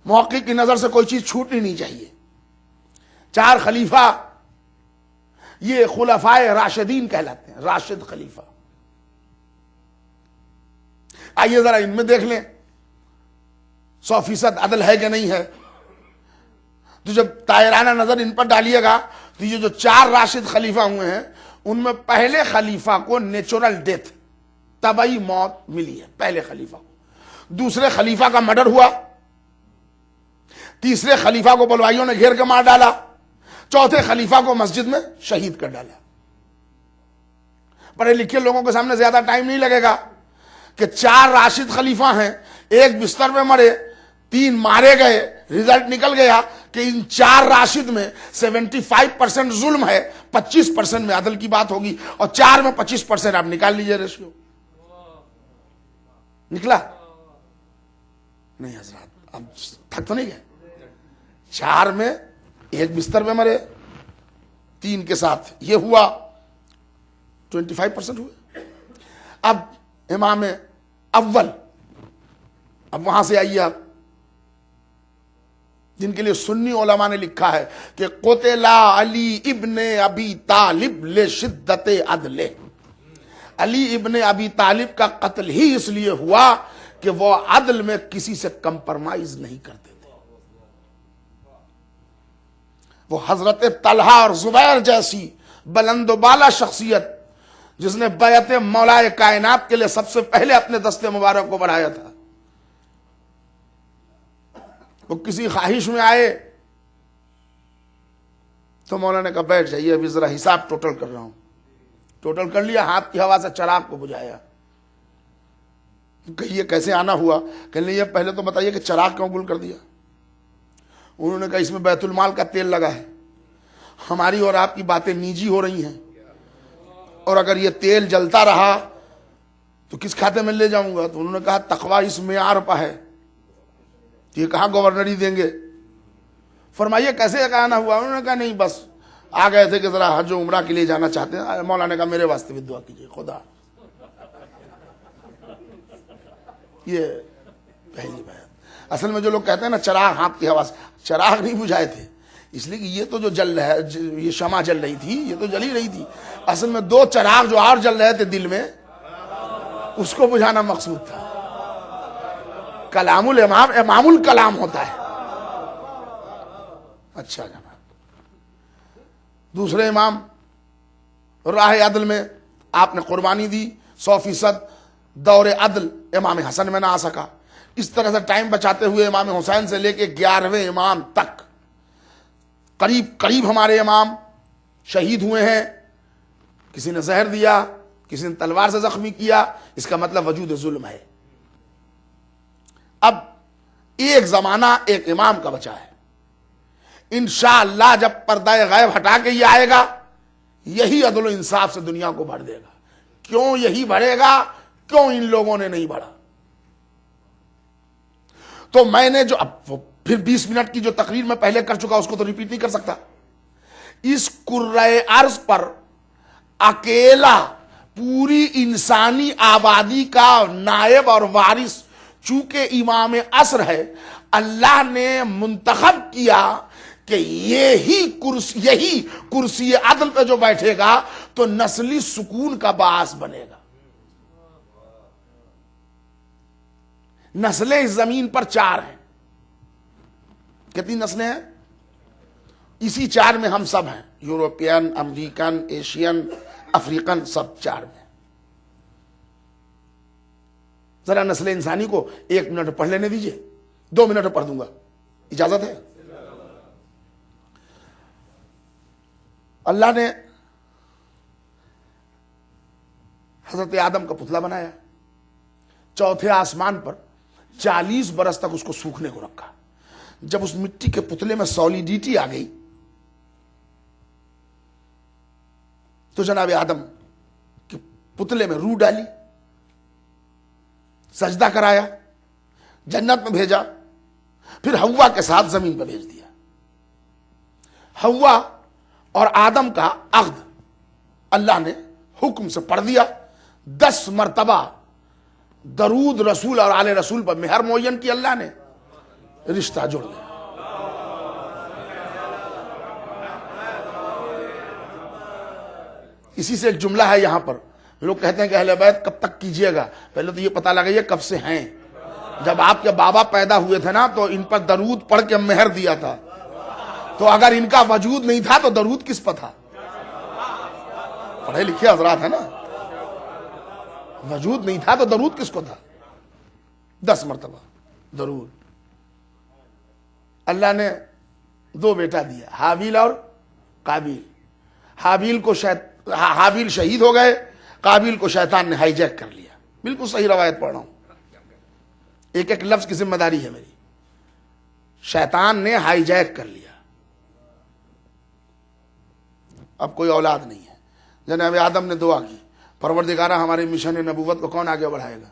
[SPEAKER 1] محقق کی نظر سے کوئی چیز چھوٹنی نہیں چاہیے. 4 خلیفہ یہ خلفائے راشدین کہلاتے ہیں، راشد خلیفہ. آئیے ذرا ان میں دیکھ لیں 100% عدل ہے کہ نہیں ہے. تو جب طاہرانہ نظر ان پر ڈالیے گا تو یہ جو 4 راشد خلیفہ ہوئے ہیں ان میں پہلے خلیفہ کو نیچرل ڈیتھ، طبعی موت ملی ہے پہلے خلیفہ کو. دوسرے خلیفہ کا مرڈر ہوا. تیسرے خلیفہ کو بلوائیوں نے گھیر کے مار ڈالا. چوتھے خلیفہ کو مسجد میں شہید کر ڈالا. پڑھے لکھے لوگوں کے سامنے زیادہ ٹائم نہیں لگے گا کہ 4 راشد خلیفہ ہیں، ایک بستر میں مرے، 3 مارے گئے. رزلٹ نکل گیا کہ ان 4 راشد میں 75% ظلم ہے، 25% میں عدل کی بات ہوگی، اور 4 میں 25% آپ نکال لیجئے ریشیو. نکلا نہیں حضرات؟ اب تھک تو نہیں گئے؟ 4 میں ایک بستر میں مرے، 3 کے ساتھ یہ ہوا، 25% ہوئے۔ اب امام اول، اب وہاں سے آئیے آپ، جن کے لیے سنی علماء نے لکھا ہے کہ قتل علی ابن ابی طالب لشدت عدلہ، علی ابن ابی طالب کا قتل ہی اس لیے ہوا کہ وہ عدل میں کسی سے کمپرمائز نہیں کرتے تھے۔ وہ حضرت طلحہ اور زبیر جیسی بلند و بالا شخصیت جس نے بیعت مولا کائنات کے لیے سب سے پہلے اپنے دستے مبارک کو بڑھایا تھا، وہ کسی خواہش میں آئے تو مولا نے کہا بیٹھ جائیے، ابھی ذرا حساب ٹوٹل کر رہا ہوں۔ ٹوٹل کر لیا، ہاتھ کی ہوا سے چراغ کو بجھایا۔ کہ یہ کیسے آنا ہوا؟ کہنے یہ پہلے تو بتائیے کہ چراغ کیوں گل کر دیا؟ انہوں نے کہا اس میں بیت المال کا تیل لگا ہے، ہماری اور آپ کی باتیں نیجی ہو رہی ہیں، اور اگر یہ تیل جلتا رہا تو کس کھاتے میں لے جاؤں گا؟ تو انہوں نے کہا تقوی اس معیار پہ ہے، یہ کہاں گورنری دیں گے؟ فرمائیے کیسے آنا ہوا؟ انہوں نے کہا نہیں بس آ گئے تھے کہ ذرا حج و عمرہ کے لیے جانا چاہتے ہیں۔ مولا نے کہا میرے واسطے بھی دعا کیجیے، خدا۔ یہ پہلی بات۔ اصل میں جو لوگ کہتے ہیں نا چراغ ہاتھ کی ہوا سے، چراغ نہیں بجھائے تھے، اس لیے کہ یہ تو جو جل رہا ہے، یہ شمع جل رہی تھی، یہ تو جل ہی رہی تھی۔ اصل میں 2 چراغ جو اور جل رہے تھے دل میں، اس کو بجھانا مقصود تھا۔ کلام الامام امام الکلام ہوتا ہے۔ اچھا جناب، دوسرے امام راہ عدل میں آپ نے قربانی دی 100%، دور عدل امام حسن میں نہ آ سکا۔ اس طرح سے ٹائم بچاتے ہوئے امام حسین سے لے کے 11ویں امام تک قریب ہمارے امام شہید ہوئے ہیں۔ کسی نے زہر دیا، کسی نے تلوار سے زخمی کیا، اس کا مطلب وجود ظلم ہے۔ اب ایک زمانہ ایک امام کا بچا ہے، انشاءاللہ جب پردہ غیب ہٹا کے یہ آئے گا، یہی عدل و انصاف سے دنیا کو بھر دے گا۔ کیوں یہی بھرے گا؟ کیوں ان لوگوں نے نہیں بڑھا؟ تو میں نے جو اب پھر 20 منٹ کی جو تقریر میں پہلے کر چکا اس کو تو ریپیٹ نہیں کر سکتا۔ اس کرۂ ارض پر اکیلا پوری انسانی آبادی کا نائب اور وارث چونکہ امام عصر ہے، اللہ نے منتخب کیا کہ یہی کرسی عدل پہ جو بیٹھے گا تو نسلی سکون کا باعث بنے گا۔ نسلیں اس زمین پر 4 ہیں۔ کتنی نسلیں ہیں؟ اسی 4 میں ہم سب ہیں، یورپین، امریکن، ایشین، افریقن، سب 4 میں۔ ذرا نسل انسانی کو 1 منٹ پڑھ لینے دیجئے، 2 منٹ پڑھ دوں گا، اجازت ہے؟ اللہ نے حضرت آدم کا پتلا بنایا، 4تھے آسمان پر 40 برس تک اس کو سوکھنے کو رکھا۔ جب اس مٹی کے پتلے میں سولیڈیٹی آ گئی تو جناب آدم کے پتلے میں روح ڈالی، سجدہ کرایا، جنت میں بھیجا، پھر حوا کے ساتھ زمین پہ بھیج دیا۔ حوا اور آدم کا عقد اللہ نے حکم سے پڑھ دیا، 10 مرتبہ درود رسول اور آل رسول پر مہر معین کی اللہ نے، رشتہ جڑ گیا۔ اسی سے ایک جملہ ہے یہاں پر، لوگ کہتے ہیں کہ اہل بیت کب تک کیجئے گا؟ پہلے تو یہ پتہ لگائیے کب سے ہیں۔ جب آپ کے بابا پیدا ہوئے تھے نا تو ان پر درود پڑھ کے مہر دیا تھا، تو اگر ان کا وجود نہیں تھا تو درود کس پر تھا؟ پڑھے لکھے حضرات ہیں نا، وجود نہیں تھا تو درود کس کو تھا؟ 10 مرتبہ درود۔ اللہ نے 2 بیٹا دیا، حابیل اور قابیل۔ حابیل شہید ہو گئے، قابیل کو شیطان نے ہائی جیک کر لیا۔ بالکل صحیح روایت پڑھ رہا ہوں، ایک لفظ کی ذمہ داری ہے میری۔ شیطان نے ہائی جیک کر لیا، اب کوئی اولاد نہیں ہے۔ جناب آدم نے دعا کی، پروردگارہ ہمارے مشن نبوت کو کون آگے بڑھائے گا؟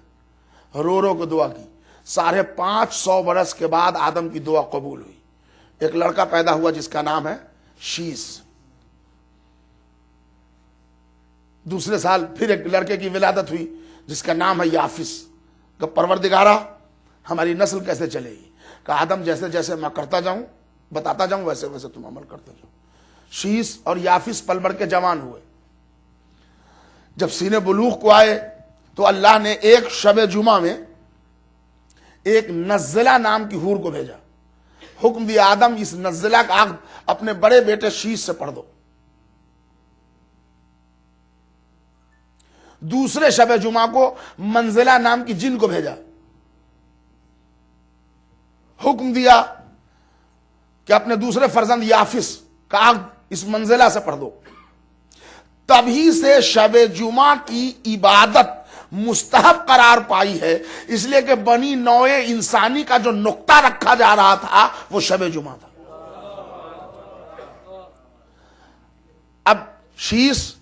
[SPEAKER 1] رو رو کو دعا کی۔ 550 برس کے بعد آدم کی دعا قبول ہوئی۔ ایک لڑکا پیدا ہوا جس کا نام ہے شیس. دوسرے سال پھر ایک لڑکے کی ولادت ہوئی جس کا نام ہے یافس. کہ پروردگارا ہماری نسل کیسے چلے گی؟ کہ آدم جیسے جیسے میں کرتا جاؤں بتاتا جاؤں ویسے ویسے تم عمل کرتے جاؤ. شیس اور یافس پل بڑھ کے جوان ہوئے. جب سینے بلوغ کو آئے تو اللہ نے ایک شب جمعہ میں ایک نزلہ نام کی حور کو بھیجا. حکم دیا آدم اس نزلہ کا عقد اپنے بڑے بیٹے شیس سے پڑھ دو. دوسرے شب جمعہ کو منزلہ نام کی جن کو بھیجا. حکم دیا کہ اپنے دوسرے فرزند یافس کا عقد اس منزلہ سے پڑھ دو. تبھی سے شب جمعہ کی عبادت مستحب قرار پائی ہے، اس لیے کہ بنی نوع انسانی کا جو نقطہ رکھا جا رہا تھا وہ شب جمعہ تھا. اب شیس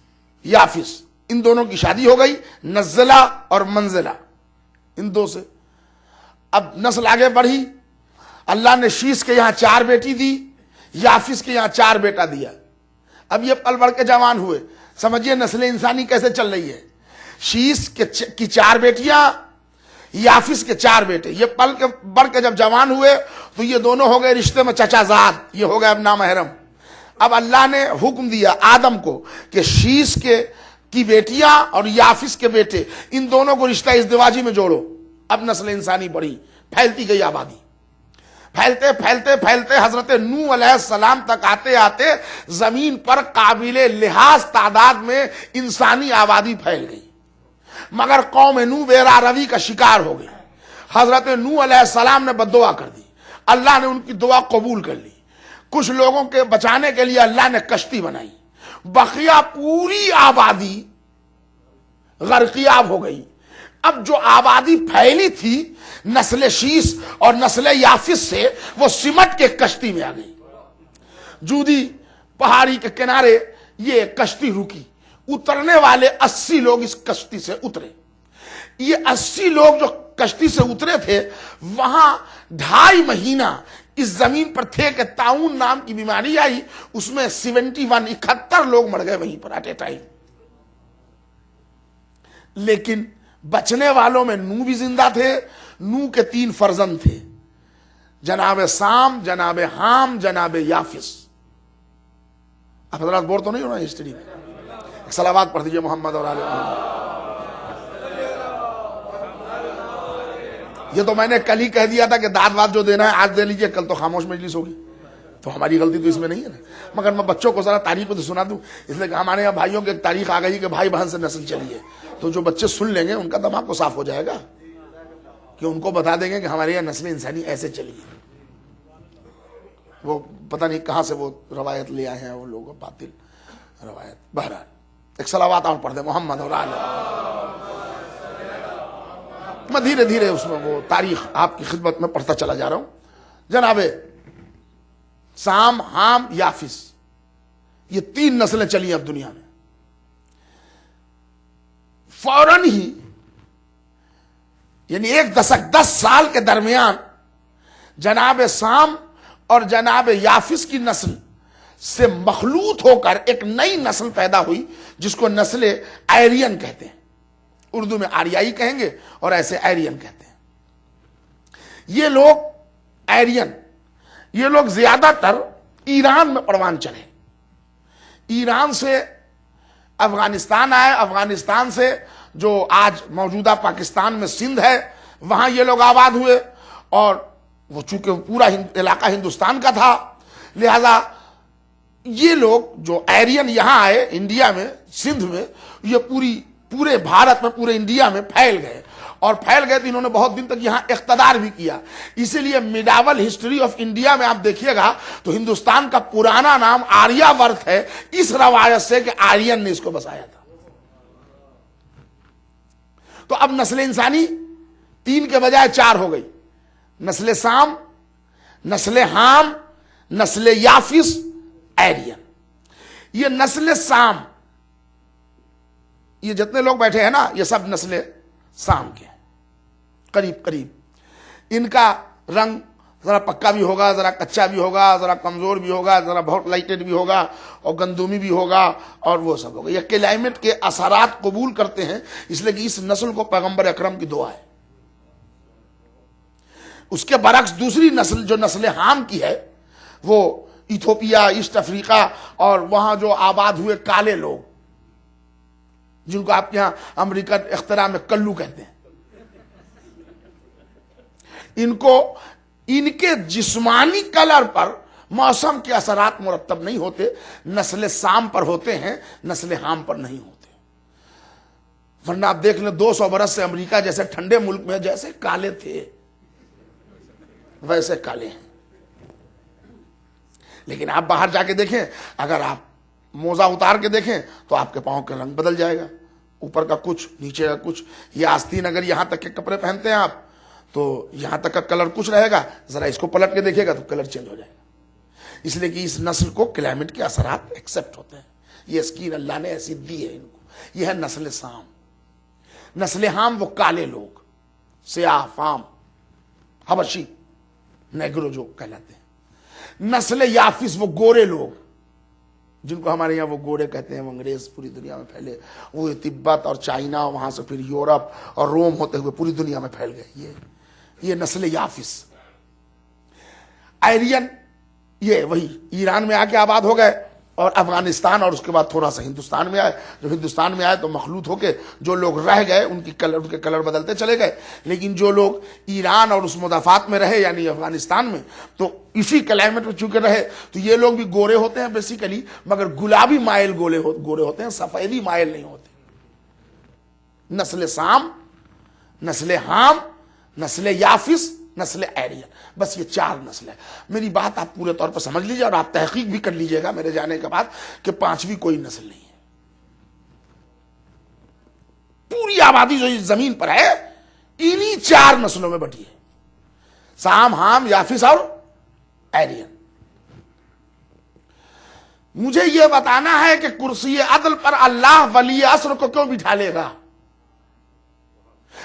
[SPEAKER 1] یافس ان دونوں کی شادی ہو گئی، نزلہ اور منزلہ ان دو سے. اب نسل آگے بڑھی. اللہ نے شیس کے یہاں 4 بیٹی دی، یافس کے یہاں 4 بیٹا دیا. اب یہ پل بڑھ کے جوان ہوئے. سمجھیے نسل انسانی کیسے چل رہی ہے. شیس کی 4 بیٹیاں، یافس کے 4 بیٹے. یہ پل کے بڑھ کے جب جوان ہوئے تو یہ دونوں ہو گئے رشتے میں چچا زاد، یہ ہو گئے اب نامحرم. اب اللہ نے حکم دیا آدم کو کہ شیس کی بیٹیاں اور یافس کے بیٹے ان دونوں کو رشتہ ازدواجی میں جوڑو. اب نسل انسانی بڑھی، پھیلتی گئی آبادی. پھیلتے پھیلتے پھیلتے حضرت نوح علیہ السلام تک آتے آتے زمین پر قابل لحاظ تعداد میں انسانی آبادی پھیل گئی. مگر قوم نوح بیرا روی کا شکار ہو گئی. حضرت نوح علیہ السلام نے بددعا کر دی، اللہ نے ان کی دعا قبول کر لی. کچھ لوگوں کے بچانے کے لیے اللہ نے کشتی بنائی. بقیہ پوری آبادی غرقیاب ہو گئی. اب جو آبادی پھیلی تھی نسل شیس اور نسل یافس سے، وہ سمٹ کے کشتی میں آ گئی. جودی پہاڑی کے کنارے یہ کشتی رکی. اترنے والے 80 لوگ اس کشتی سے اترے. یہ 80 لوگ جو کشتی سے اترے تھے وہاں 2.5 مہینہ اس زمین پر تھے کہ طاعون نام کی بیماری آئی. اس میں 71 لوگ مر گئے وہیں پر ایٹ اے ٹائم. لیکن بچنے والوں میں نوح بھی زندہ تھے. نوح کے 3 فرزند تھے، جناب سام، جناب حام، جناب یافس. اب حضرات بور تو نہیں ہونا ہسٹری میں. ایک صلوات پڑھ دیجئے محمد اور آل محمد. یہ تو میں نے کل ہی کہہ دیا تھا کہ داد واد جو دینا ہے آج دے لیجئے، کل تو خاموش مجلس ہوگی. تو ہماری غلطی تو اس میں نہیں ہے نا. مگر میں بچوں کو ذرا تاریخ کو تو سنا دوں، اس لیے کہ ہمارے یہاں بھائیوں کی ایک تاریخ آ گئی کہ بھائی بہن سے نسل چلی ہے. تو جو بچے سن لیں گے ان کا دماغ کو صاف ہو جائے گا کہ ان کو بتا دیں گے کہ ہمارے یہاں نسل انسانی ایسے چلی ہے. وہ پتہ نہیں کہاں سے وہ روایت لے آئے ہیں وہ لوگ، باطل روایت. بہرحال ایک صلوات اور پڑھ دیں محمد اور آل. میں دھیرے دھیرے اس میں وہ تاریخ آپ کی خدمت میں پڑھتا چلا جا رہا ہوں. جناب سام، حام، یافس، یہ 3 نسلیں چلی اب دنیا میں. فوراً ہی یعنی ایک دشک 10 سال کے درمیان جناب سام اور جناب یافس کی نسل سے مخلوط ہو کر ایک نئی نسل پیدا ہوئی جس کو نسل آرین کہتے ہیں. اردو میں آریائی کہیں گے اور ایسے آرین کہتے ہیں. یہ لوگ آرین، یہ لوگ زیادہ تر ایران میں پروان چڑھے. ایران سے افغانستان آئے، افغانستان سے جو آج موجودہ پاکستان میں سندھ ہے وہاں یہ لوگ آباد ہوئے. اور وہ چونکہ پورا علاقہ ہندوستان کا تھا لہذا یہ لوگ جو آرین یہاں آئے انڈیا میں، سندھ میں، یہ پورے بھارت میں، پورے انڈیا میں پھیل گئے. اور پھیل گئے تو انہوں نے بہت دن تک یہاں اقتدار بھی کیا. اسی لیے میڈاول ہسٹری آف انڈیا میں آپ دیکھیے گا تو ہندوستان کا پرانا نام آریہ ورت ہے، اس روایت سے کہ آرین نے اس کو بسایا تھا. تو اب نسل انسانی 3 کے بجائے 4 ہو گئی. نسل سام، نسل حام، نسل یافس، آرین. یہ نسل سام، یہ جتنے لوگ بیٹھے ہیں نا یہ سب نسل سام کے ہیں قریب قریب. ان کا رنگ ذرا پکا بھی ہوگا، ذرا کچا بھی ہوگا، ذرا کمزور بھی ہوگا، ذرا بہت لائٹڈ بھی ہوگا، اور گندمی بھی ہوگا، اور وہ سب ہوگا. یہ کلائمیٹ کے اثرات قبول کرتے ہیں، اس لیے کہ اس نسل کو پیغمبر اکرم کی دعا ہے. اس کے برعکس دوسری نسل جو نسل حام کی ہے، وہ ایتھوپیا، ایسٹ افریقہ اور وہاں جو آباد ہوئے کالے لوگ، جن کو آپ کے یہاں امریکن اختراع میں کلو کہتے ہیں، ان کے جسمانی کلر پر موسم کے اثرات مرتب نہیں ہوتے، نسل سام پر ہوتے ہیں، نسل حام پر نہیں ہوتے. ورنہ آپ دیکھ لیں 200 برس سے امریکہ جیسے ٹھنڈے ملک میں جیسے کالے تھے ویسے کالے ہیں. لیکن آپ باہر جا کے دیکھیں، اگر آپ موزہ اتار کے دیکھیں تو آپ کے پاؤں کا رنگ بدل جائے گا، اوپر کا کچھ، نیچے کا کچھ. یہ آستین اگر یہاں تک کے کپڑے پہنتے ہیں آپ تو یہاں تک کا کلر کچھ رہے گا، ذرا اس کو پلٹ کے دیکھے گا تو کلر چینج ہو جائے گا. اس لیے کہ اس نسل کو کلائمیٹ کے اثرات ایکسپٹ ہوتے ہیں. یہ اسکین اللہ نے ایسی دی ہے ان کو. یہ ہے نسل سام. نسل حام وہ کالے لوگ، سیاہ فام، حبشی، نیگرو جو کہلاتے ہیں. نسل یافس وہ گورے لوگ، جن کو ہمارے یہاں وہ گورے کہتے ہیں، وہ انگریز پوری دنیا میں پھیلے، وہ تبت اور چائنا، وہاں سے پھر یورپ اور روم ہوتے ہوئے پوری دنیا میں پھیل گئے. یہ نسل یافس. آئرین یہ وہی ایران میں آ کے آباد ہو گئے اور افغانستان اور اس کے بعد تھوڑا سا ہندوستان میں آئے. جو ہندوستان میں آئے تو مخلوط ہو کے جو لوگ رہ گئے ان کے کلر بدلتے چلے گئے. لیکن جو لوگ ایران اور اس مضافات میں رہے یعنی افغانستان میں، تو اسی کلائمیٹ میں چونکہ رہے تو یہ لوگ بھی گورے ہوتے ہیں بیسیکلی، مگر گلابی مائل گورے ہوتے ہیں، سفیدی مائل نہیں ہوتے. نسل سام، نسل حام، نسل یافس، نسل ایرین، بس یہ 4 نسل ہے. میری بات آپ پورے طور پر سمجھ لیجیے اور آپ تحقیق بھی کر لیجیے گا میرے جانے کے بعد کہ 5ویں کوئی نسل نہیں ہے. پوری آبادی جو اس زمین پر ہے انہی 4 نسلوں میں بٹی ہے، سام، حام، یافس اور ایرین. مجھے یہ بتانا ہے کہ کرسی عدل پر اللہ ولی عصر کو کیوں بٹھا لے گا.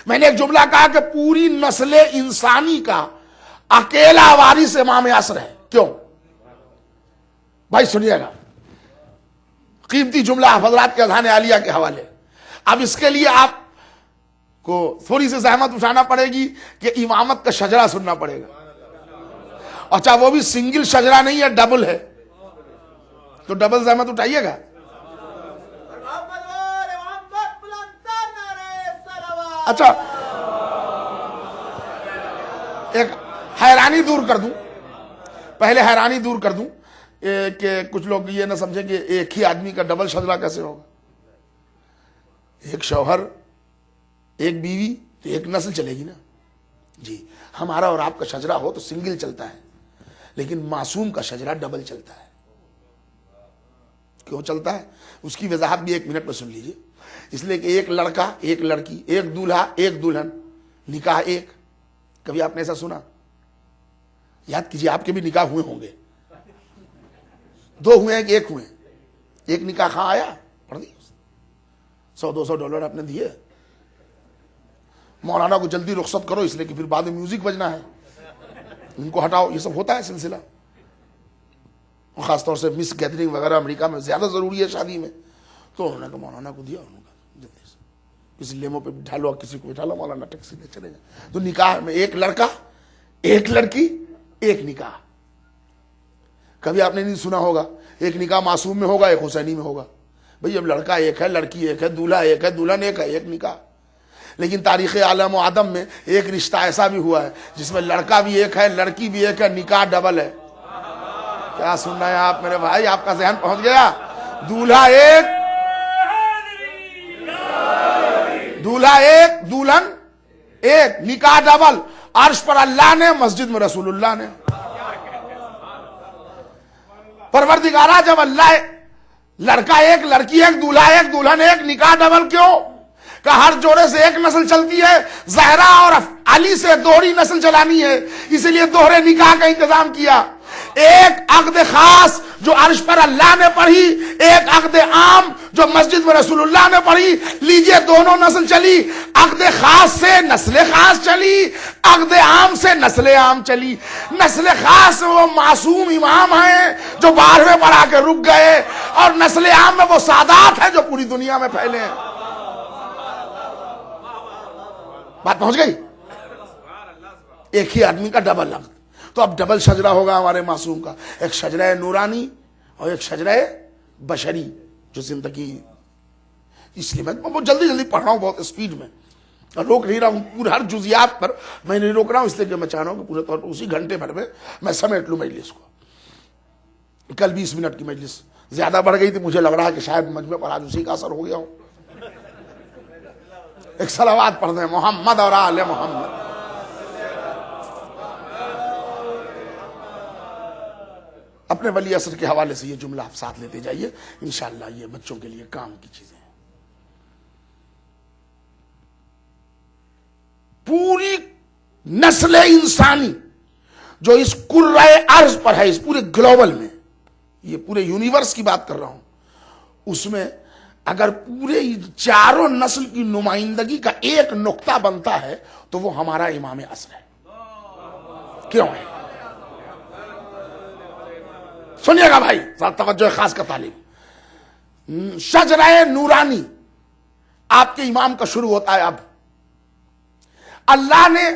[SPEAKER 1] میں نے ایک جملہ کہا کہ پوری نسل انسانی کا اکیلا وارث امام عصر ہے. کیوں بھائی؟ سنیے گا، قیمتی جملہ حضرات کے اذہان عالیہ کے حوالے. اب اس کے لیے آپ کو تھوڑی سی زحمت اٹھانا پڑے گی کہ امامت کا شجرہ سننا پڑے گا. اچھا وہ بھی سنگل شجرہ نہیں ہے، ڈبل ہے، تو ڈبل زحمت اٹھائیے گا. اچھا ایک حیرانی دور کر دوں، پہلے حیرانی دور کر دوں کہ کچھ لوگ یہ نہ سمجھیں کہ ایک ہی آدمی کا ڈبل شجرہ کیسے ہوگا. ایک شوہر، ایک بیوی، تو ایک نسل چلے گی نا. جی ہمارا اور آپ کا شجرہ ہو تو سنگل چلتا ہے، لیکن معصوم کا شجرہ ڈبل چلتا ہے. کیوں چلتا ہے اس کی وضاحت بھی 1 منٹ میں سن لیجیے. اس لیے کہ ایک لڑکا، ایک لڑکی، ایک دولہا، ایک دلہن، نکاح ایک. کبھی آپ نے ایسا سنا؟ یاد کیجیے، آپ کے بھی نکاح ہوئے ہوں گے. 2 ہوئے ہیں کہ 1 ہوئے؟ ایک نکاح خواہ آیا، پڑھ دی، $100-200 آپ نے دیے. مولانا کو جلدی رخصت کرو اس لیے کہ پھر بعد میں میوزک بجنا ہے، ان کو ہٹاؤ. یہ سب ہوتا ہے سلسلہ. خاص طور سے مس گیدرنگ وغیرہ امریکہ میں زیادہ ضروری ہے شادی میں. تو انہوں نے کہا مولانا کو دیا، انہوں نے کہا جلدی سے کسی لیمو پہ بٹھا لو، کسی کو بٹھا لو، مولانا ٹیکسی لے چلے جائیں. تو نکاح میں ایک لڑکا، ایک لڑکی، ایک نکاح. کبھی آپ نے نہیں سنا ہوگا ایک نکاح معصوم میں ہوگا، ایک حسینی میں ہوگا. بھئی اب لڑکا ایک ہے، لڑکی ایک ہے، دولہا ایک ہے، دلہن ایک ہے، ایک نکاح. لیکن تاریخ عالم و آدم میں ایک رشتہ ایسا بھی ہوا ہے جس میں لڑکا بھی ایک ہے، لڑکی بھی ایک ہے، نکاح ڈبل ہے. کیا سننا ہے آپ میرے بھائی؟ آپ کا ذہن پہنچ گیا؟ دولہا ایک، دولہا ایک، دلہن ایک، نکاح ڈبل. عرش پر اللہ نے، مسجد میں رسول اللہ نے. پروردگارہ جب اللہ لڑکا ایک، لڑکی ایک، دولہا ایک، دلہن ایک، نکاح ڈبل کیوں؟ کہ ہر جوڑے سے ایک نسل چلتی ہے. زہرا اور علی سے دوہری نسل چلانی ہے، اسی لیے دوہرے نکاح کا انتظام کیا. ایک عقد خاص جو عرش پر اللہ نے پڑھی، ایک عقد عام جو مسجد میں رسول اللہ نے پڑھی. لیجئے دونوں نسل چلی، عقد خاص سے نسل خاص چلی، عقد عام سے نسل عام چلی. نسل خاص میں وہ معصوم امام ہیں جو 12ویں پڑھا کے رک گئے، اور نسل عام میں وہ سادات ہیں جو پوری دنیا میں پھیلے ہیں. بات پہنچ گئی؟ ایک ہی آدمی کا ڈبل عقد. تو اب ڈبل شجرہ ہوگا ہمارے معصوم کا، ایک شجرہ نورانی اور ایک شجرہ بشری جو زندگی. اس لیے میں بہت جلدی پڑھ رہا ہوں، بہت اسپیڈ میں، اور روک نہیں رہا ہوں پورے ہر جزیات پر. میں نہیں روک رہا ہوں اس لیے کہ میں چاہ رہا ہوں کہ پورے طور پر اسی گھنٹے بھر میں سمیٹ لوں مجلس کو. کل 20 منٹ کی مجلس زیادہ بڑھ گئی تھی، مجھے لگ رہا ہے کہ شاید مجمع پر آج اسی کا اثر ہو گیا ہو. ایک صلوات پڑھ دیں محمد اور آل محمد. اپنے ولی عصر کے حوالے سے یہ جملہ آپ ساتھ لیتے جائیے، انشاءاللہ یہ بچوں کے لیے کام کی چیزیں ہیں. پوری نسل انسانی جو اس کرۂ ارض پر ہے، اس پورے گلوبل میں، یہ پورے یونیورس کی بات کر رہا ہوں، اس میں اگر پورے چاروں نسل کی نمائندگی کا ایک نقطہ بنتا ہے تو وہ ہمارا امام عصر ہے. کیوں ہے؟ سنیے گا بھائی، توجہ خاص کا طالب. شجرہ نورانی آپ کے امام کا شروع ہوتا ہے. اب اللہ نے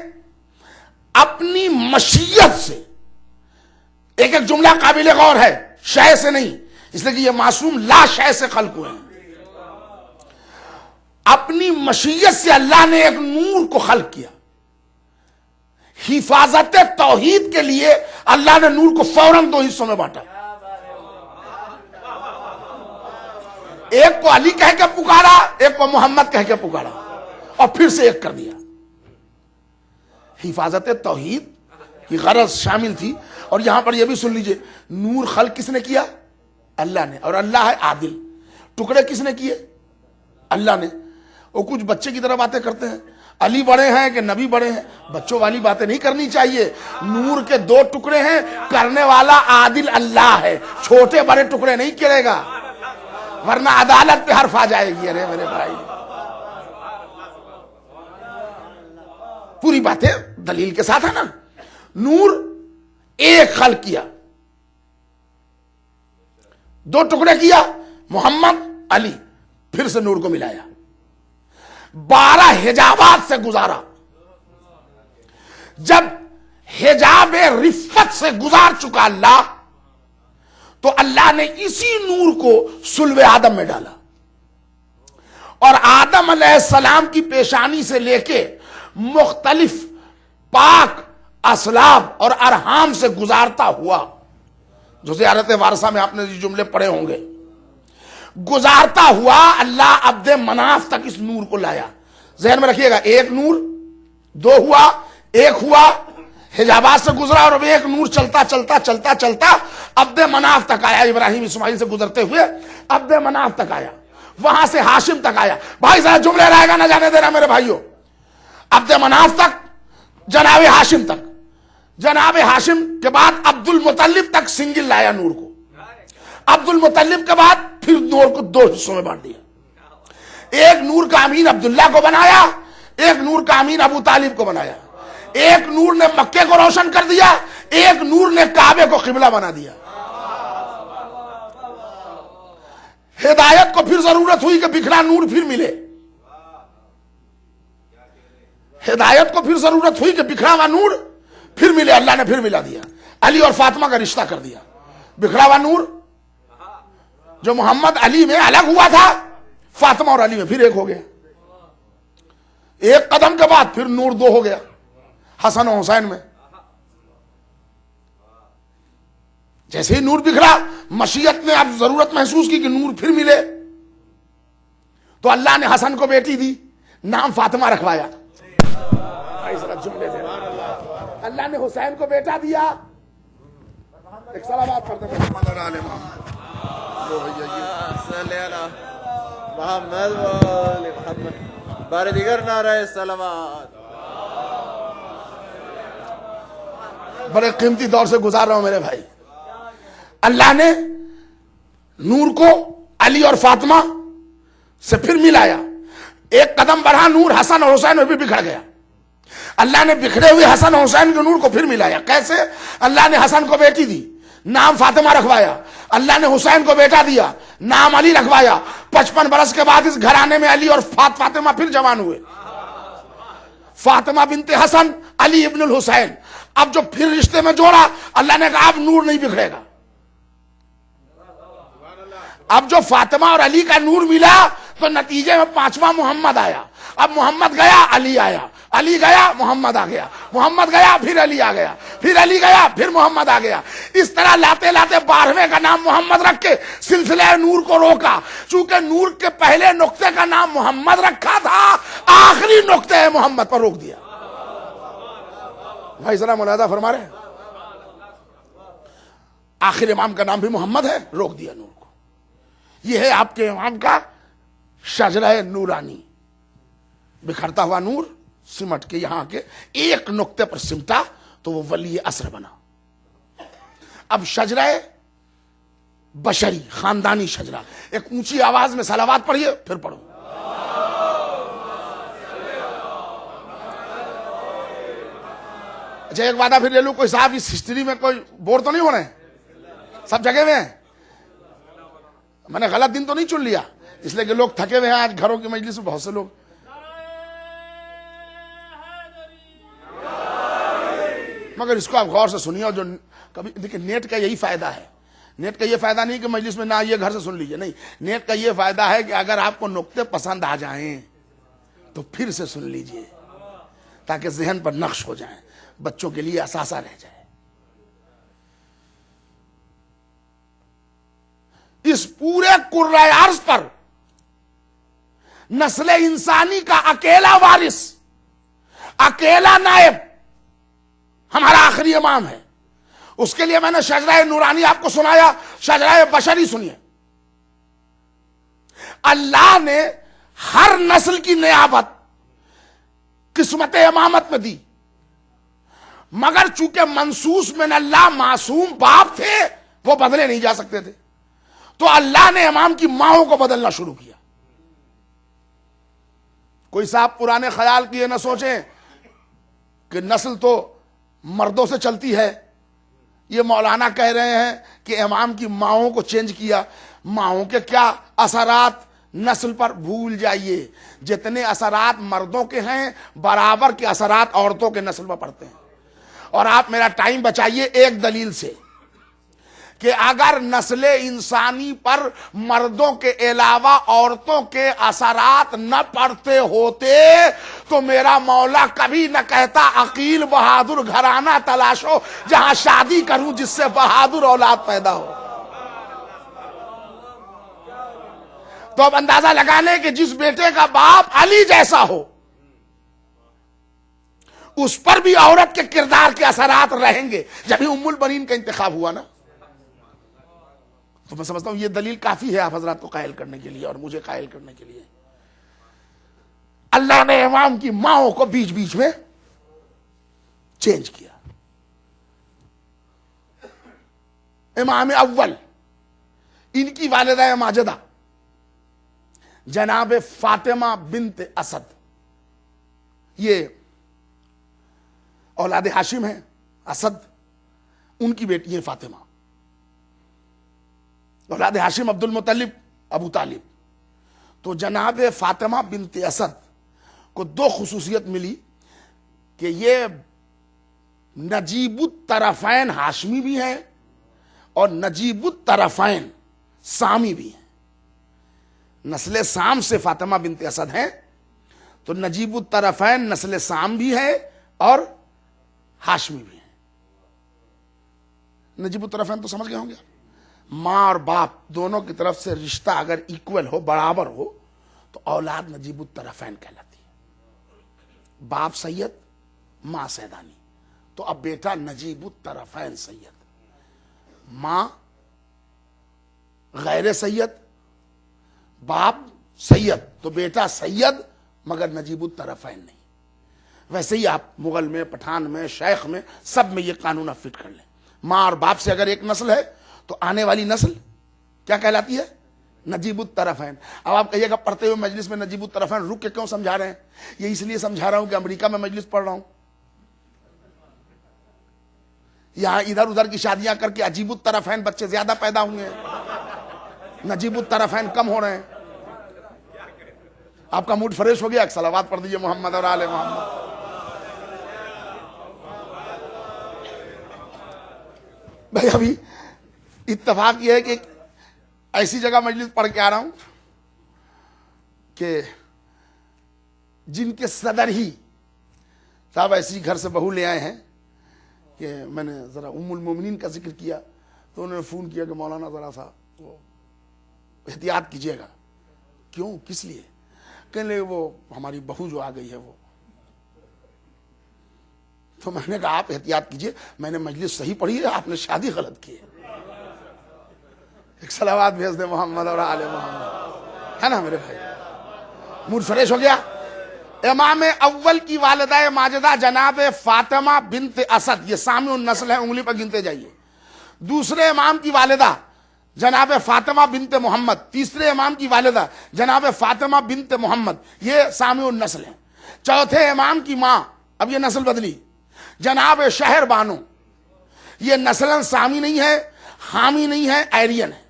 [SPEAKER 1] اپنی مشیت سے، ایک ایک جملہ قابل غور ہے، شے سے نہیں، اس لیے کہ یہ معصوم لا شے سے خلق ہوئے ہیں. اپنی مشیت سے اللہ نے ایک نور کو خلق کیا. حفاظت توحید کے لیے اللہ نے نور کو فوراً 2 حصوں میں بانٹا. ایک کو علی کہہ کے پکارا، ایک کو محمد کہہ کے پکارا، اور پھر سے ایک کر دیا. حفاظت توحید کی غرض شامل تھی. اور یہاں پر یہ بھی سن لیجئے، نور خلق کس نے کیا؟ اللہ نے. اور اللہ ہے عادل. ٹکڑے کس نے کیے؟ اللہ نے. وہ کچھ بچے کی طرح باتیں کرتے ہیں، علی بڑے ہیں کہ نبی بڑے ہیں. بچوں والی باتیں نہیں کرنی چاہیے. نور کے 2 ٹکڑے ہیں، کرنے والا عادل اللہ ہے، چھوٹے بڑے ٹکڑے نہیں کرے گا، ورنہ عدالت پہ حرف آ جائے گی. ارے میرے بھائی، پوری باتیں دلیل کے ساتھ ہے نا. نور ایک خلق کیا، 2 ٹکڑے کیا، محمد علی، پھر سے نور کو ملایا. 12 حجابات سے گزارا. جب حجاب رفت سے گزار چکا اللہ، تو اللہ نے اسی نور کو صلب آدم میں ڈالا. اور آدم علیہ السلام کی پیشانی سے لے کے مختلف پاک اسلاب اور ارحام سے گزارتا ہوا، جو زیارت وارثہ میں آپ نے یہ جملے پڑھے ہوں گے، گزارتا ہوا اللہ عبد مناف تک اس نور کو لایا. ذہن میں رکھیے گا، 1 نور، 2 ہوا، 1 ہوا، حجابات سے گزرا، اور اب ایک نور چلتا چلتا چلتا چلتا عبد مناف تک آیا. ابراہیم اسماعیل سے گزرتے ہوئے عبد مناف تک آیا، وہاں سے ہاشم تک آیا. بھائی ذرا جملے رہے گا نہ جانے دینا میرے بھائیوں. عبد مناف تک، جناب ہاشم تک، جناب ہاشم کے بعد عبد المطلب تک سنگل لایا نور کو. عبد المطلب کے بعد پھر نور کو 2 حصوں میں بانٹ دیا. ایک نور کا امین عبداللہ کو بنایا، ایک نور کا امین ابو طالب کو بنایا. ایک نور نے مکے کو روشن کر دیا، ایک نور نے کعبے کو قبلہ بنا دیا. ہدایت کو پھر ضرورت ہوئی کہ بکھرا نور پھر ملے. ہدایت کو پھر ضرورت ہوئی کہ بکھرا ہوا نور پھر ملے. اللہ نے پھر ملا دیا. علی اور فاطمہ کا رشتہ کر دیا. بکھرا ہوا نور جو محمد علی میں الگ ہوا تھا، فاطمہ اور علی میں پھر ایک ہو گیا. ایک قدم کے بعد پھر نور 2 ہو گیا حسن و حسین میں. جیسے ہی نور بکھرا، مشیت نے اب ضرورت محسوس کی کہ نور پھر ملے، تو اللہ نے حسن کو بیٹی دی، نام فاطمہ رکھوایا. اللہ نے حسین کو بیٹا دیا. ایک صلوات پڑھتے ہیں محمد اور آل محمد.
[SPEAKER 2] بار دیگر نعرہ صلوات.
[SPEAKER 1] بڑے قیمتی دور سے گزار رہا ہوں میرے بھائی. اللہ نے نور کو علی اور فاطمہ سے پھر ملایا. ایک قدم بڑھا نور حسن اور حسین میں بھی بکھر گیا. اللہ نے بکھرے ہوئے حسن اور حسین کے نور کو پھر ملایا. کیسے؟ اللہ نے حسن کو بیٹی دی, نام فاطمہ رکھوایا. اللہ نے حسین کو بیٹا دیا, نام علی رکھوایا. 55 برس کے بعد اس گھرانے میں علی اور فاطمہ پھر جوان ہوئے. فاطمہ بنت حسن, علی ابن الحسین. اب جو پھر رشتے میں جوڑا, اللہ نے کہا اب نور نہیں بکھرے گا. اب جو فاطمہ اور علی کا نور ملا تو نتیجے میں 5واں محمد آیا. اب محمد گیا علی آیا, علی گیا محمد آ گیا, محمد گیا پھر علی آ گیا, پھر علی گیا پھر محمد آ گیا. اس طرح لاتے لاتے 12ویں کا نام محمد رکھ کے سلسلہ نور کو روکا. چونکہ نور کے پہلے نقطے کا نام محمد رکھا تھا, آخری نقطے محمد پر روک دیا. بھائی ذرا ملاحظہ فرما رہے ہیں, آخر امام کا نام بھی محمد ہے, روک دیا نور کو. یہ ہے آپ کے امام کا شجرہ نورانی. بکھرتا ہوا نور سمٹ کے یہاں کے ایک نقطے پر سمٹا تو وہ ولی عصر بنا. اب شجرہ بشری, خاندانی شجرہ. ایک اونچی آواز میں صلوات پڑھیے, پھر پڑھو. اچھا ایک وعدہ پھر لے لوں, کوئی صاحب اس ہسٹری میں کوئی بور تو نہیں ہو رہے ہیں؟ سب جگہ میں ہیں. میں نے غلط دن تو نہیں چن لیا, اس لیے کہ لوگ تھکے ہوئے ہیں آج گھروں کی مجلس میں. بہت سے لوگ مگر اس کو آپ غور سے سنیے. اور جو کبھی دیکھیں, نیٹ کا یہی فائدہ ہے. نیٹ کا یہ فائدہ نہیں کہ مجلس میں نہ یہ گھر سے سن لیجئے, نہیں. نیٹ کا یہ فائدہ ہے کہ اگر آپ کو نقطے پسند آ جائیں تو پھر سے سن لیجئے, تاکہ ذہن پر نقش ہو جائیں, بچوں کے لیے اثاثہ رہ جائے. اس پورے کرۂ ارض پر نسل انسانی کا اکیلا وارث, اکیلا نائب ہمارا آخری امام ہے. اس کے لیے میں نے شجرہ نورانی آپ کو سنایا, شجرہ بشری سنیے. اللہ نے ہر نسل کی نیابت قسمت امامت میں دی, مگر چونکہ منصوص من اللہ معصوم باپ تھے, وہ بدلے نہیں جا سکتے تھے, تو اللہ نے امام کی ماؤں کو بدلنا شروع کیا. کوئی صاحب پرانے خیال کیے نہ سوچیں کہ نسل تو مردوں سے چلتی ہے. یہ مولانا کہہ رہے ہیں کہ امام کی ماؤں کو چینج کیا. ماؤں کے کیا اثرات نسل پر بھول جائیے. جتنے اثرات مردوں کے ہیں برابر کے اثرات عورتوں کے نسل پر پڑتے ہیں. اور آپ میرا ٹائم بچائیے ایک دلیل سے, کہ اگر نسل انسانی پر مردوں کے علاوہ عورتوں کے اثرات نہ پڑتے ہوتے تو میرا مولا کبھی نہ کہتا عقیل بہادر گھرانہ تلاشو جہاں شادی کروں جس سے بہادر اولاد پیدا ہو. تو اب اندازہ لگا لیں کہ جس بیٹے کا باپ علی جیسا ہو اس پر بھی عورت کے کردار کے اثرات رہیں گے. جبھی ام البنین کا انتخاب ہوا نا, تو میں سمجھتا ہوں یہ دلیل کافی ہے آپ حضرات کو قائل کرنے کے لیے اور مجھے قائل کرنے کے لیے. اللہ نے امام کی ماؤں کو بیچ بیچ میں چینج کیا. امام اول, ان کی والدہ ماجدہ جناب فاطمہ بنت اسد, یہ اولاد ہاشم ہیں, اسد ان کی بیٹی ہیں فاطمہ. اولاد ہاشم عبد المطلب ابو طالب. تو جناب فاطمہ بنت اسد کو دو خصوصیت ملی کہ یہ نجیب الطرفین ہاشمی بھی ہیں اور نجیب الطرفین سامی بھی ہیں. نسل سام سے فاطمہ بنت اسد ہیں, تو نجیب الطرفین نسل سام بھی ہے اور ہاشمی بھی ہیں. نجیب الطرفین تو سمجھ گئے ہوں گے, ماں اور باپ دونوں کی طرف سے رشتہ اگر ایکول ہو, برابر ہو, تو اولاد نجیب الطرفین کہلاتی ہے. باپ سید, ماں سیدانی. تو اب بیٹا نجیب الطرفین سید, ماں غیر سید, باپ سید, تو بیٹا سید مگر نجیب الطرفین نہیں. ویسے ہی آپ مغل میں, پٹھان میں, شیخ میں, سب میں یہ قانون آپ فٹ کر لیں. ماں اور باپ سے اگر ایک نسل ہے تو آنے والی نسل کیا کہلاتی ہے؟ نجیب الطرفین. اب آپ کہیے گا پڑھتے ہوئے مجلس میں نجیب الطرفین رک کے کیوں سمجھا رہے ہیں؟ یہ اس لیے سمجھا رہا ہوں کہ امریکہ میں مجلس پڑھ رہا ہوں، یہاں ادھر ادھر کی شادیاں کر کے عجیب الطرفین بچے زیادہ پیدا ہوئے ہیں، نجیب الطرفین کم ہو رہے ہیں. آپ کا موڈ فریش ہو گیا؟ ایک صلوات پڑھ دیجئے محمد اور آل محمد. بھائی ابھی اتفاق یہ ہے کہ ایسی جگہ مجلس پڑھ کے آ رہا ہوں کہ جن کے صدر ہی صاحب ایسی گھر سے بہو لے آئے ہیں کہ میں نے ذرا ام المومنین کا ذکر کیا تو انہوں نے فون کیا کہ مولانا ذرا سا وہ احتیاط کیجیے گا. کیوں؟ کس لیے؟ کہنے لگے وہ ہماری بہو جو آ گئی ہے وہ. تو میں نے کہا آپ احتیاط کیجیے، میں نے مجلس صحیح پڑھی ہے، آپ نے شادی غلط کی ہے. ایک صلوات بھیج دے محمد اور آل محمد، ہے نا میرے بھائی؟ موڈ فریش ہو گیا. امام اول کی والدہ ماجدہ جناب فاطمہ بنت اسد، یہ سامع النسل ہے، انگلی پر گنتے جائیے. دوسرے امام کی والدہ جناب فاطمہ بنت محمد، تیسرے امام کی والدہ جناب فاطمہ بنت محمد، یہ سامع النسل ہیں. چوتھے امام کی ماں، اب یہ نسل بدلی، جناب شہر بانو، یہ نسلاً سامی نہیں ہے، حامی نہیں ہے، ایرین ہے.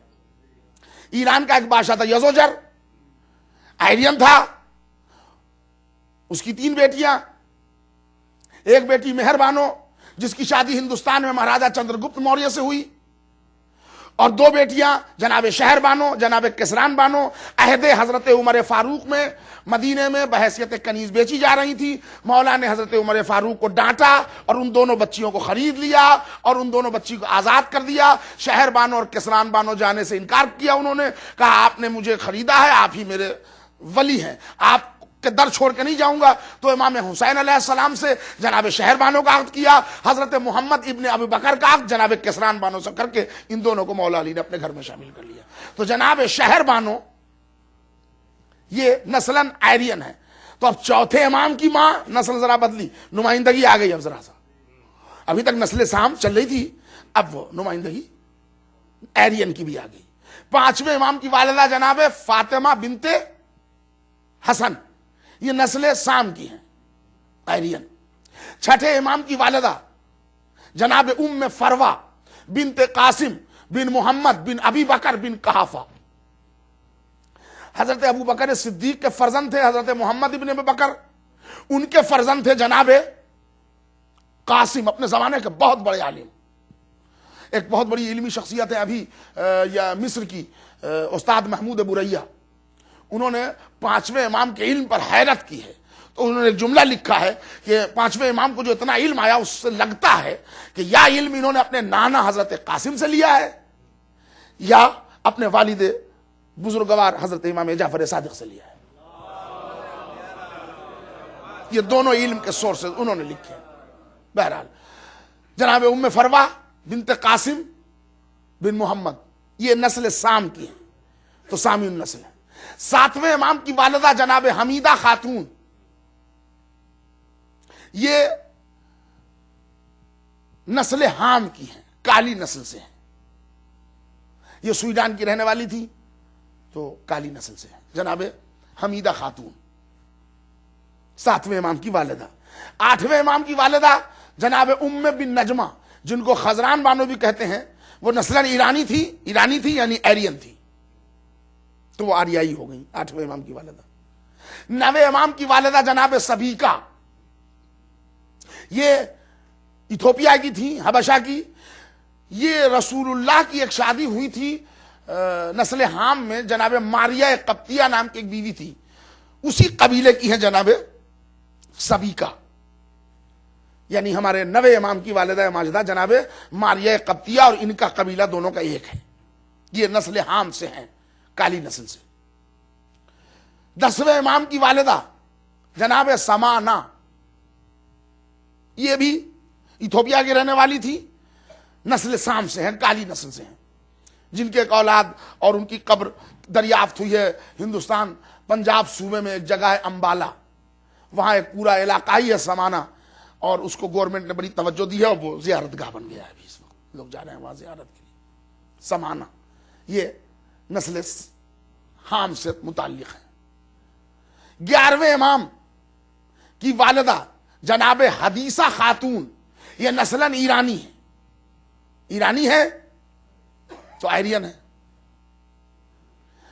[SPEAKER 1] ایران کا ایک بادشاہ تھا یزوجر، ایرین تھا. اس کی 3 بیٹیاں، ایک بیٹی مہر بانو جس کی شادی ہندوستان میں مہاراجا چندر گپت موریہ سے ہوئی، اور 2 بیٹیاں جناب شہر بانو، جناب کسران بانو، عہد حضرت عمر فاروق میں مدینے میں بحیثیت کنیز بیچی جا رہی تھی. مولا نے حضرت عمر فاروق کو ڈانٹا اور ان دونوں بچیوں کو خرید لیا اور ان دونوں بچی کو آزاد کر دیا. شہر بانو اور کسران بانو جانے سے انکار کیا. انہوں نے کہا آپ نے مجھے خریدا ہے، آپ ہی میرے ولی ہیں، آپ کہ در چھوڑ کے نہیں جاؤں گا. تو امام حسین علیہ السلام سے جناب شہر بانو کا عقد کیا، حضرت محمد ابن ابو بکر کا عقد جناب کسران بانو سے کر کے ان دونوں کو مولا علی نے اپنے گھر میں شامل کر لیا. تو جناب شہر بانو یہ نسلاً ایرین ہے. تو اب چوتھے امام کی ماں، نسل ذرا بدلی، نمائندگی آ گئی. اب ذرا سا ابھی تک نسل سام چل رہی تھی، اب وہ نمائندگی ایرین کی بھی آ گئی. پانچویں امام کی والدہ جناب فاطمہ بنت حسن، یہ نسل سام کی ہیں، ایرین. چھٹے امام کی والدہ جناب ام فروا بنت قاسم بن محمد بن ابی بکر بن قحافہ. حضرت ابو بکر صدیق کے فرزند تھے حضرت محمد ابن ابی بکر، ان کے فرزند تھے جناب قاسم، اپنے زمانے کے بہت بڑے عالم، ایک بہت بڑی علمی شخصیت ہے ابھی یا مصر کی، استاد محمود بریہ. انہوں نے 5ویں امام کے علم پر حیرت کی ہے. تو انہوں نے ایک جملہ لکھا ہے کہ 5ویں امام کو جو اتنا علم آیا اس سے لگتا ہے کہ یا علم انہوں نے اپنے نانا حضرت قاسم سے لیا ہے یا اپنے والد بزرگوار حضرت امام جعفر صادق سے لیا ہے. یہ دونوں علم کے سورسز انہوں نے لکھے ہیں. بہرحال جناب ام فروا بنت قاسم بن محمد یہ نسل سام کی ہیں، تو سامی النسل ہے. 7ویں امام کی والدہ جناب حمیدہ خاتون، یہ نسل حام کی ہیں، کالی نسل سے ہیں. یہ سویڈان کی رہنے والی تھی تو کالی نسل سے ہیں جناب حمیدہ خاتون، 7ویں امام کی والدہ. 8ویں امام کی والدہ جناب ام بن نجمہ جن کو خزران بانو بھی کہتے ہیں، وہ نسلاً ایرانی تھی یعنی ایرین تھی، تو وہ آریائی ہو گئی. 8ویں امام کی والدہ. 9ویں امام کی والدہ جناب سبیکہ، یہ ایتھوپیا کی تھی، حبشہ کی. یہ رسول اللہ کی ایک شادی ہوئی تھی نسل حام میں، جناب ماریہ قبطیہ نام کی ایک بیوی تھی، اسی قبیلے کی ہیں جناب سبیکہ. یعنی ہمارے 9ویں امام کی والدہ ماجدہ جناب ماریہ قبطیہ اور ان کا قبیلہ دونوں کا ایک ہے. یہ نسل حام سے ہیں، کالی نسل سے. 10ویں امام کی والدہ جناب سمانہ، یہ بھی ایتھوپیا کی رہنے والی تھی، نسل سام سے ہیں، کالی نسل سے ہیں، جن کے ایک اولاد اور ان کی قبر دریافت ہوئی ہے ہندوستان پنجاب صوبے میں ایک جگہ ہے امبالہ، وہاں ایک پورا علاقائی ہے سمانہ، اور اس کو گورنمنٹ نے بڑی توجہ دی ہے اور وہ زیارت گاہ بن گیا ہے ابھی اس وقت، لوگ جا رہے ہیں وہاں زیارت کے لیے. سمانا، یہ نسل حام سے متعلق ہے۔ 11ویں امام کی والدہ جناب حدیثہ خاتون، یہ نسلاً ایرانی ہے، ایرانی ہے تو آئرین ہے۔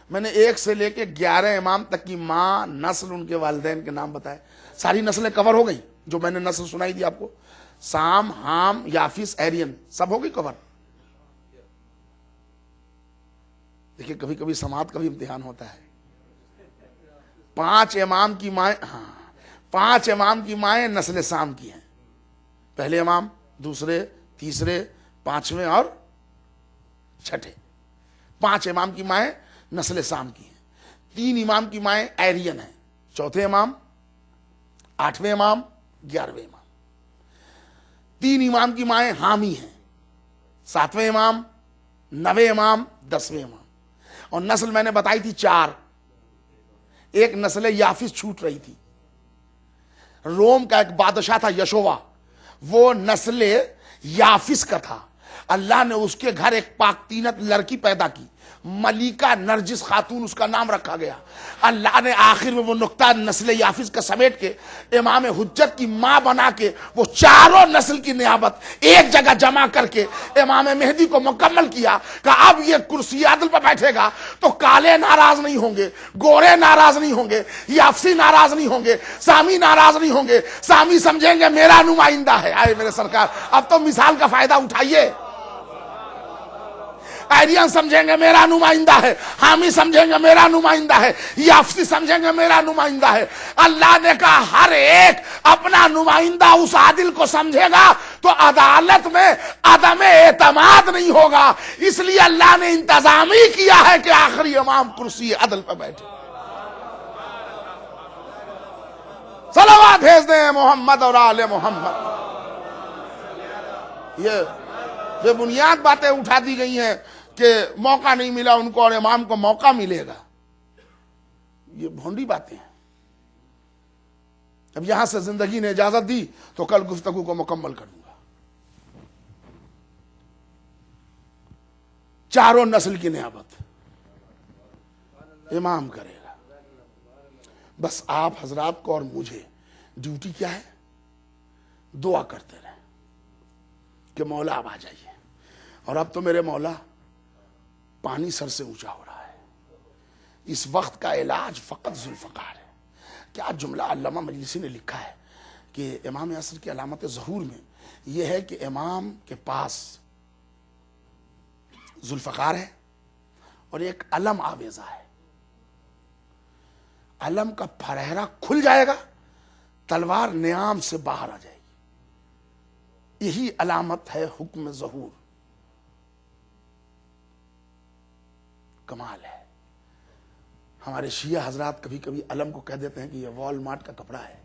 [SPEAKER 1] میں نے 1 سے لے کے 11 امام تک کی ماں، نسل، ان کے والدین کے نام بتائے، ساری نسلیں کور ہو گئی جو میں نے نسل سنائی دی آپ کو، سام، حام، یافس، آئرین، سب ہو گئی کور۔ دیکھیں کبھی کبھی سماعت کا بھی امتحان ہوتا ہے۔ 5 امام کی مائیں، 5 امام کی مائیں نسل سام کی ہیں، پہلے امام، دوسرے، تیسرے، 5ویں اور 6ٹھے، 5 امام کی مائیں نسل سام کی ہیں، 3 امام کی مائیں آئرین ہیں، 4تھے امام، 8ویں امام، 11ویں امام، 3 امام کی مائیں حامی ہیں، 7ویں امام، 9ویں امام، 10ویں امام، اور نسل میں نے بتائی تھی 4۔ ایک نسل یافس چھوٹ رہی تھی، روم کا ایک بادشاہ تھا یشووا، وہ نسل یافس کا تھا، اللہ نے اس کے گھر ایک پاک تینت لڑکی پیدا کی، ملیکہ نرجس خاتون اس کا نام رکھا گیا۔ اللہ نے آخر میں وہ نقطہ نسل یافس کا سمیٹ کے امام حجت کی ماں بنا کے وہ چاروں نسل کی نیابت ایک جگہ جمع کر کے امام مہدی کو مکمل کیا کہ اب یہ کرسی عدل پر بیٹھے گا تو کالے ناراض نہیں ہوں گے، گورے ناراض نہیں ہوں گے، یافسی ناراض نہیں ہوں گے، سامی ناراض نہیں ہوں گے، سامی سمجھیں گے میرا نمائندہ ہے۔ آئے میرے سرکار، اب تو مثال کا فائدہ اٹھائیے۔ آئرین سمجھیں گے میرا نمائندہ ہے، حامی سمجھیں گے میرا نمائندہ ہے، یافسی سمجھیں گے میرا نمائندہ ہے۔ اللہ نے کہا ہر ایک اپنا نمائندہ اس عادل کو سمجھے گا تو عدالت میں عدم اعتماد نہیں ہوگا، اس لیے اللہ نے انتظامی کیا ہے کہ آخری امام کرسی عدل پہ بیٹھے۔ صلوات بھیج دیں محمد اور آل محمد۔ یہ بنیاد باتیں اٹھا دی گئی ہیں کہ موقع نہیں ملا ان کو اور امام کو موقع ملے گا، یہ بھونڈی باتیں ہیں۔ اب یہاں سے زندگی نے اجازت دی تو کل گفتگو کو مکمل کروں گا۔ چاروں نسل کی نیابت امام کرے گا۔ بس آپ حضرات کو اور مجھے ڈیوٹی کیا ہے؟ دعا کرتے رہیں کہ مولا اب آ جائیے۔ اور اب تو میرے مولا پانی سر سے اونچا ہو رہا ہے، اس وقت کا علاج فقط ذوالفقار ہے۔ کیا جملہ علامہ مجلسی نے لکھا ہے کہ امام عصر کی علامت ظہور میں یہ ہے کہ امام کے پاس ذوالفقار ہے اور ایک علم آویزہ ہے، علم کا پھرہرا کھل جائے گا، تلوار نیام سے باہر آ جائے گی، یہی علامت ہے حکم ظہور۔ کمال ہے۔ ہمارے شیعہ حضرات کبھی کبھی علم کو کہہ دیتے ہیں کہ یہ وال مارٹ کا کپڑا ہے،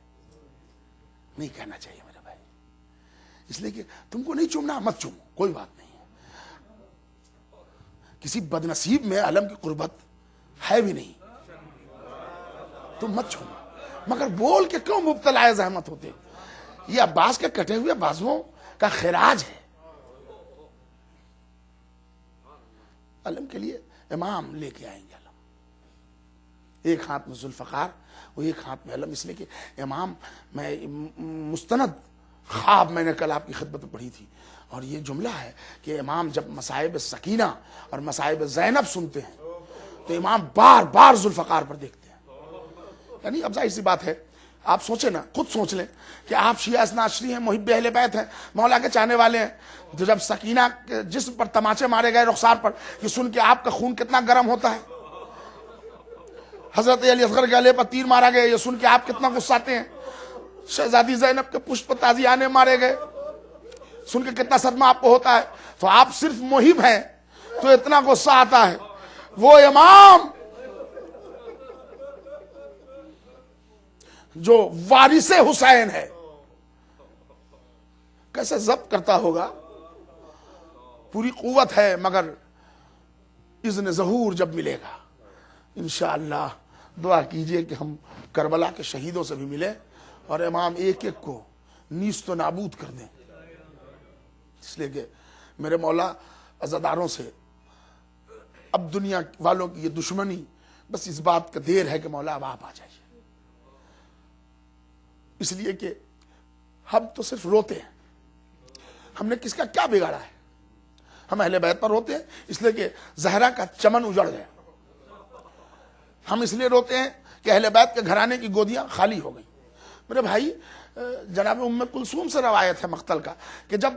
[SPEAKER 1] نہیں کہنا چاہیے میرے بھائی، اس لیے کہ تم کو نہیں چومنا مت چومو، کوئی بات نہیں ہے۔ کسی بدنصیب میں علم کی قربت ہے بھی نہیں، تم مت چومو، مگر بول کے کیوں مبتلا زحمت ہوتے ہو؟ یہ عباس کے کٹے ہوئے بازوؤں کا خراج ہے۔ علم کے لیے امام لے کے آئیں گے علم، ایک ہاتھ میں ذوالفقار اور ایک ہاتھ میں علم، اس لیے کہ امام، میں مستند خواب میں نے کل آپ کی خدمت میں پڑھی تھی، اور یہ جملہ ہے کہ امام جب مصائب سکینہ اور مصائب زینب سنتے ہیں تو امام بار بار ذوالفقار پر دیکھتے ہیں۔ یعنی اب ظاہر سی بات ہے، آپ سوچیں نا، خود سوچ لیں کہ آپ شیعہ اثنا عشری ہیں، محب اہل بیت ہیں، مولا کے چاہنے والے ہیں، تو جب سکینہ کے جسم پر تماچے مارے گئے رخسار پر، یہ سن کے آپ کا خون کتنا گرم ہوتا ہے؟ حضرت علی اصغر کے گلے پر تیر مارا گیا، یہ سن کے آپ کتنا غصاتے ہیں؟ شہزادی زینب کے پشت پر تازیانے مارے گئے، سن کے کتنا صدمہ آپ کو ہوتا ہے؟ تو آپ صرف محب ہیں تو اتنا غصہ آتا ہے، وہ امام جو وارث حسین ہے کیسے ضبط کرتا ہوگا؟ پوری قوت ہے، مگر اذن ظہور جب ملے گا انشاءاللہ دعا کیجئے کہ ہم کربلا کے شہیدوں سے بھی ملیں اور امام ایک ایک کو نیست و نابود کر دیں، اس لیے کہ میرے مولا عزاداروں سے اب دنیا والوں کی یہ دشمنی بس اس بات کا دیر ہے کہ مولا اب آپ آ جائیے. اس لیے کہ ہم تو صرف روتے ہیں. ہم نے کس کا کیا بگاڑا ہے؟ ہم اہل بیت پر روتے ہیں اس لیے کہ زہرا کا چمن اجڑ گیا. ہم اس لیے روتے ہیں کہ اہل بیت کے گھرانے کی گودیاں خالی ہو گئیں. میرے بھائی جناب ام کلثوم سے روایت ہے مقتل کا کہ جب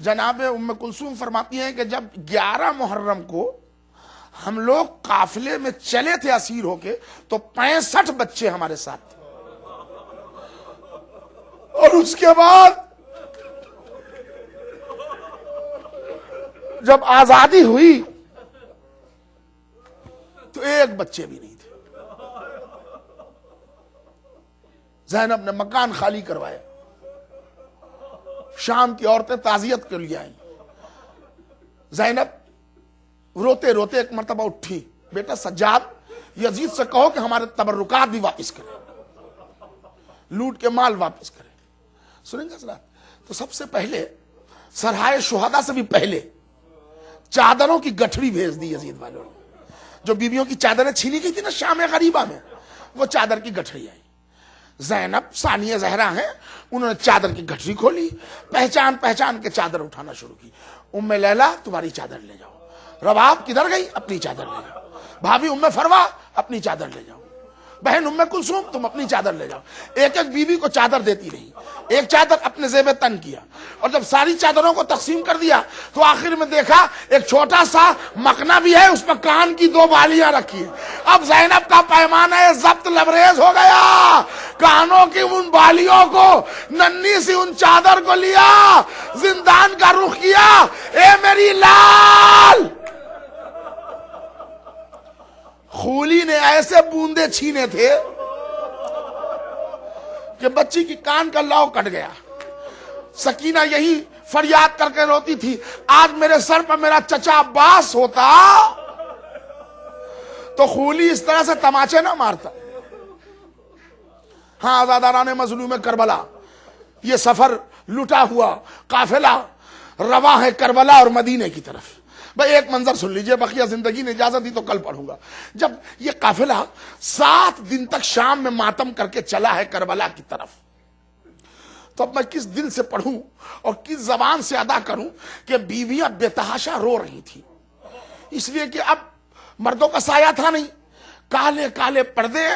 [SPEAKER 1] جناب ام کلثوم فرماتی ہیں کہ جب 11 محرم کو ہم لوگ قافلے میں چلے تھے اسیر ہو کے تو 65 بچے ہمارے ساتھ تھے. اور اس کے بعد جب آزادی ہوئی تو ایک بچے بھی نہیں تھے. زینب نے مکان خالی کروایا. شام کی عورتیں تعزیت کے لیے آئیں. زینب روتے روتے ایک مرتبہ اٹھی, بیٹا سجاد یزید سے کہو کہ ہمارے تبرکات بھی واپس کرے, لوٹ کے مال واپس کرے. سنیں گے حضرات, تو سب سے پہلے سرحائے شہداء سے بھی پہلے چادروں کی گٹھڑی بھیج دی یزید والوں نے. جو بیویوں کی چادریں چھینی گئی تھی نا شام غریبہ میں, وہ چادر کی گٹھڑی آئی. زینب ثانیہ زہرا ہیں, انہوں نے چادر کی گٹھڑی کھولی, پہچان کے چادر اٹھانا شروع کی. ام لیلا تمہاری چادر لے جاؤ. رباب کدھر گئی؟ اپنی چادر لے جاؤ. بھابھی ام فروا اپنی چادر لے جاؤ. بہن ام کلثوم تم اپنی چادر لے جاؤ. ایک ایک بیوی کو چادر دیتی رہی. ایک چادر اپنے زیب تن کیا, اور جب ساری چادروں کو تقسیم کر دیا تو آخر میں دیکھا ایک چھوٹا سا مکنا بھی ہے, اس پر کان کی 2 بالیاں رکھی ہیں. اب زینب کا پیمانہ ضبط لبریز ہو گیا. کانوں کی ان بالیوں کو, ننھی سی ان چادر کو لیا, زندان کا رخ کیا. اے میری لال. خولی نے ایسے بوندے چھینے تھے کہ بچی کی کان کا لو کٹ گیا. سکینہ یہی فریاد کر کے روتی تھی, آج میرے سر پر میرا چچا عباس ہوتا تو خولی اس طرح سے تماچے نہ مارتا. ہاں آزاداران مظلوم کربلا, یہ سفر لٹا ہوا قافلہ رواں ہے کربلا اور مدینے کی طرف. بھائی ایک منظر سن لیجئے, بقیہ زندگی نے اجازت دی تو کل پڑھوں گا. جب یہ قافلہ 7 دن تک شام میں ماتم کر کے چلا ہے کربلا کی طرف, تو اب میں کس دل سے پڑھوں اور کس زبان سے ادا کروں کہ بیویاں بے تحاشا رو رہی تھی. اس لیے کہ اب مردوں کا سایہ تھا نہیں, کالے کالے پردے,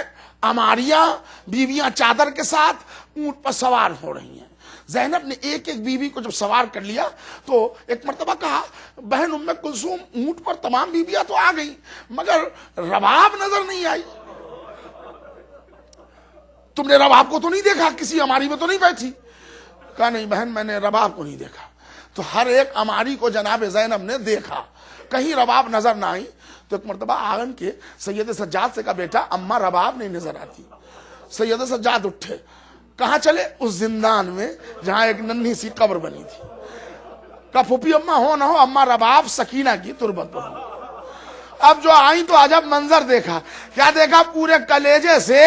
[SPEAKER 1] اماریاں, بیویاں چادر کے ساتھ اونٹ پر سوار ہو رہی ہیں. زینب نے ایک ایک بیوی کو جب سوار کر لیا تو ایک مرتبہ کہا, بہن ام کلثوم اونٹ پر تمام بیویاں تو آ گئیں مگر رباب نظر نہیں آئی. تم نے رباب کو تو نہیں دیکھا؟ کسی اماری میں تو نہیں بیٹھی؟ کہا نہیں بہن میں نے رباب کو نہیں دیکھا. تو ہر ایک اماری کو جناب زینب نے دیکھا, کہیں رباب نظر نہ آئی. تو ایک مرتبہ آنگن کے سید سجاد سے کہا, بیٹا اماں رباب نہیں نظر آتی. سید سجاد اٹھے, کہاں چلے؟ اس زندان میں جہاں ایک ننھی سی قبر بنی تھی. کہا پھوپھی اماں ہو نہ ہو, اماں رباب سکینہ کی تربت پر ہو. اب جو آئیں تو عجب منظر دیکھا. کیا دیکھا؟ پورے کلیجے سے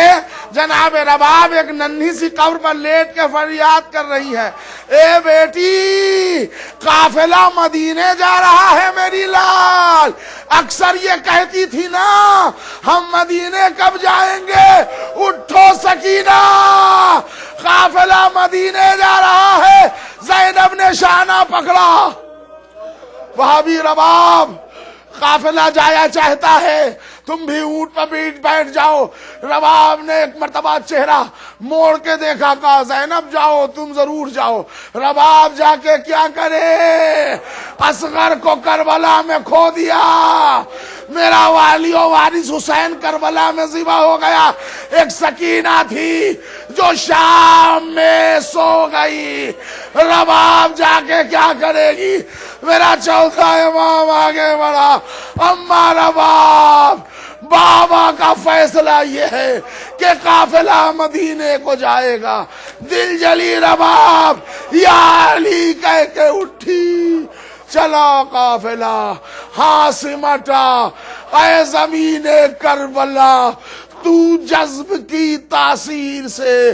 [SPEAKER 1] جناب رباب ایک ننھی سی قبر پر لیٹ کے فریاد کر رہی ہے, اے بیٹی قافلہ مدینے جا رہا ہے میری لال. اکثر یہ کہتی تھی نا ہم مدینے کب جائیں گے, اٹھو سکینہ قافلہ مدینے جا رہا ہے. زینب نے شانہ پکڑا, وہاں بھی رباب قافلہ جایا چاہتا ہے, تم بھی اونٹ پر بیٹھ جاؤ. رباب نے ایک مرتبہ چہرہ موڑ کے دیکھا, کہا زینب جاؤ, تم ضرور جاؤ. رباب جا کے کیا کرے؟ اصغر کو کربلا میں کھو دیا. میرا والی و وارث حسین کربلا میں ذبح ہو گیا. ایک سکینہ تھی جو شام میں سو گئی. رباب جا کے کیا کرے گی؟ میرا چوتھا امام آگے بڑھا, اماں رباب بابا کا فیصلہ یہ ہے کہ قافلہ مدینے کو جائے گا. دل جلی رباب یا علی کہہ کے اٹھی, چلا قافلہ ہاں سمٹا. اے زمین کربلا تو جذب کی تاثیر سے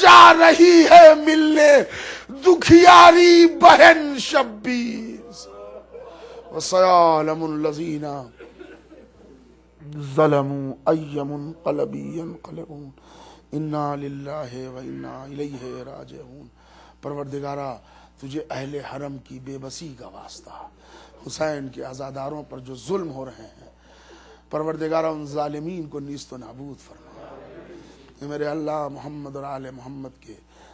[SPEAKER 1] جا رہی ہے ملنے دکھیاری بہن شبیر. وَسَيَعْلَمُ الَّذِينَ ظلموا أي منقلب ينقلبون انا للہ و انا الیہ راجعون۔ پروردگارہ تجھے اہل حرم کی بے بسی کا واسطہ، حسین کے عزاداروں پر جو ظلم ہو رہے ہیں، پروردگارہ ان ظالمین کو نیست و نابود فرما۔ یہ میرے اللہ محمد اور آل محمد کے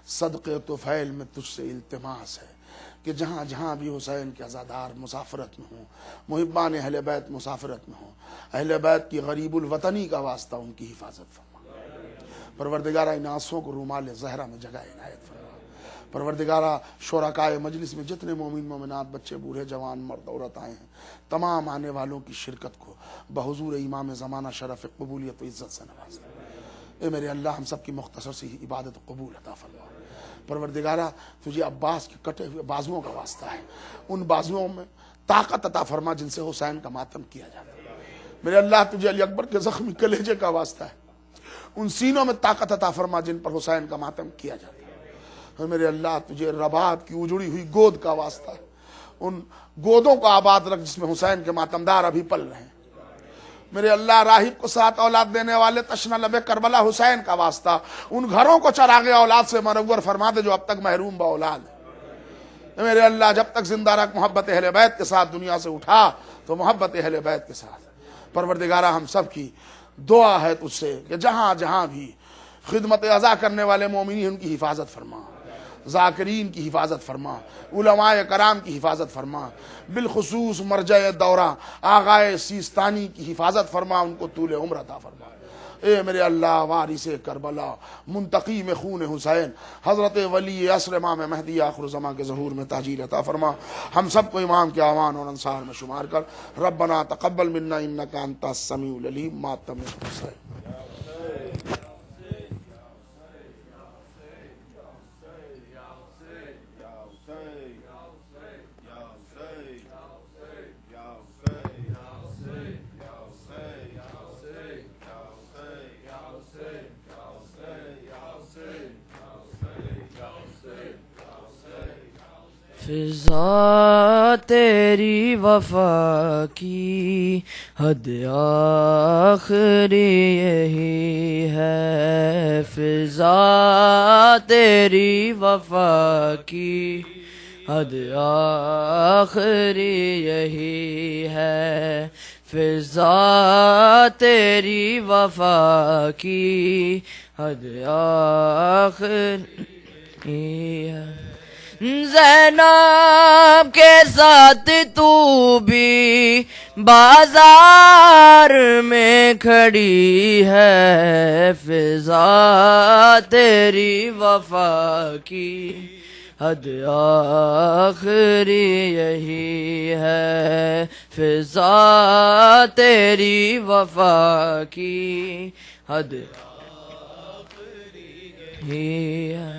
[SPEAKER 1] صدقے طفیل میں تجھ سے التماس ہے کہ جہاں جہاں بھی حسین کے عزادار مسافرت میں ہوں، محبان اہل بیت مسافرت میں ہوں، اہل بیت کی غریب الوطنی کا واسطہ ان کی حفاظت فرما۔ پروردگارہ ان آنسوں کو رومال زہرہ میں جگہ عنایت فرما۔ پروردگارہ شرکائے مجلس میں جتنے مومن مومنات، بچے، بوڑھے، جوان، مرد، عورت آئے ہیں، تمام آنے والوں کی شرکت کو بحضور امام زمانہ شرف قبولیت و عزت سے نواز۔ اے میرے اللہ ہم سب کی مختصر سی عبادت قبول عطا فرما۔ پروردگارہ تجھے عباس کے کٹے ہوئے بازوؤں کا واسطہ ہے، ان بازوؤں میں طاقت عطا فرما جن سے حسین کا ماتم کیا جاتا ہے۔ میرے اللہ تجھے علی اکبر کے زخمی کلیجے کا واسطہ ہے، ان سینوں میں طاقت عطا فرما جن پر حسین کا ماتم کیا جاتا ہے۔ اور میرے اللہ تجھے رباط کی اجڑی ہوئی گود کا واسطہ ہے، ان گودوں کو آباد رکھ جس میں حسین کے ماتمدار ابھی پل رہے ہیں۔ میرے اللہ راہب کو 7 اولاد دینے والے تشنہ لب کربلا حسین کا واسطہ، ان گھروں کو چراغ اولاد سے منور فرما دے جو اب تک محروم با اولاد ہے۔ میرے اللہ جب تک زندہ رکھ محبت اہل بیت کے ساتھ دنیا سے اٹھا تو محبت اہل بیت کے ساتھ۔ پروردگارہ ہم سب کی دعا ہے تجھ سے کہ جہاں جہاں بھی خدمت عزا کرنے والے مومنین ان کی حفاظت فرما، ذاکرین کی حفاظت فرما، علماء کرام کی حفاظت فرما، بالخصوص مرجع دورہ آغائے سیستانی کی حفاظت فرما، ان کو طول عمر عطا فرما۔ اے میرے اللہ وارث کربلا، منتقی میں خون حسین، حضرت ولی عصر امام مہدی آخر زمان کے ظہور میں تاجیل عطا فرما۔ ہم سب کو امام کے اعوان اور انصار میں شمار کر۔ ربنا تقبل منا انک انت السمیع العلیم ماتم حسین۔
[SPEAKER 3] فضا تیری وفا کی حد آخری یہی ہے، فضا تیری وفا کی حد آخری یہی ہے، فضا تیری وفا کی حد آخری ہے۔ زینب کے ساتھ تو بھی بازار میں کھڑی ہے، فضا تیری وفا کی حد آخری یہی ہے، فضا تیری وفا کی حد آخری ہے۔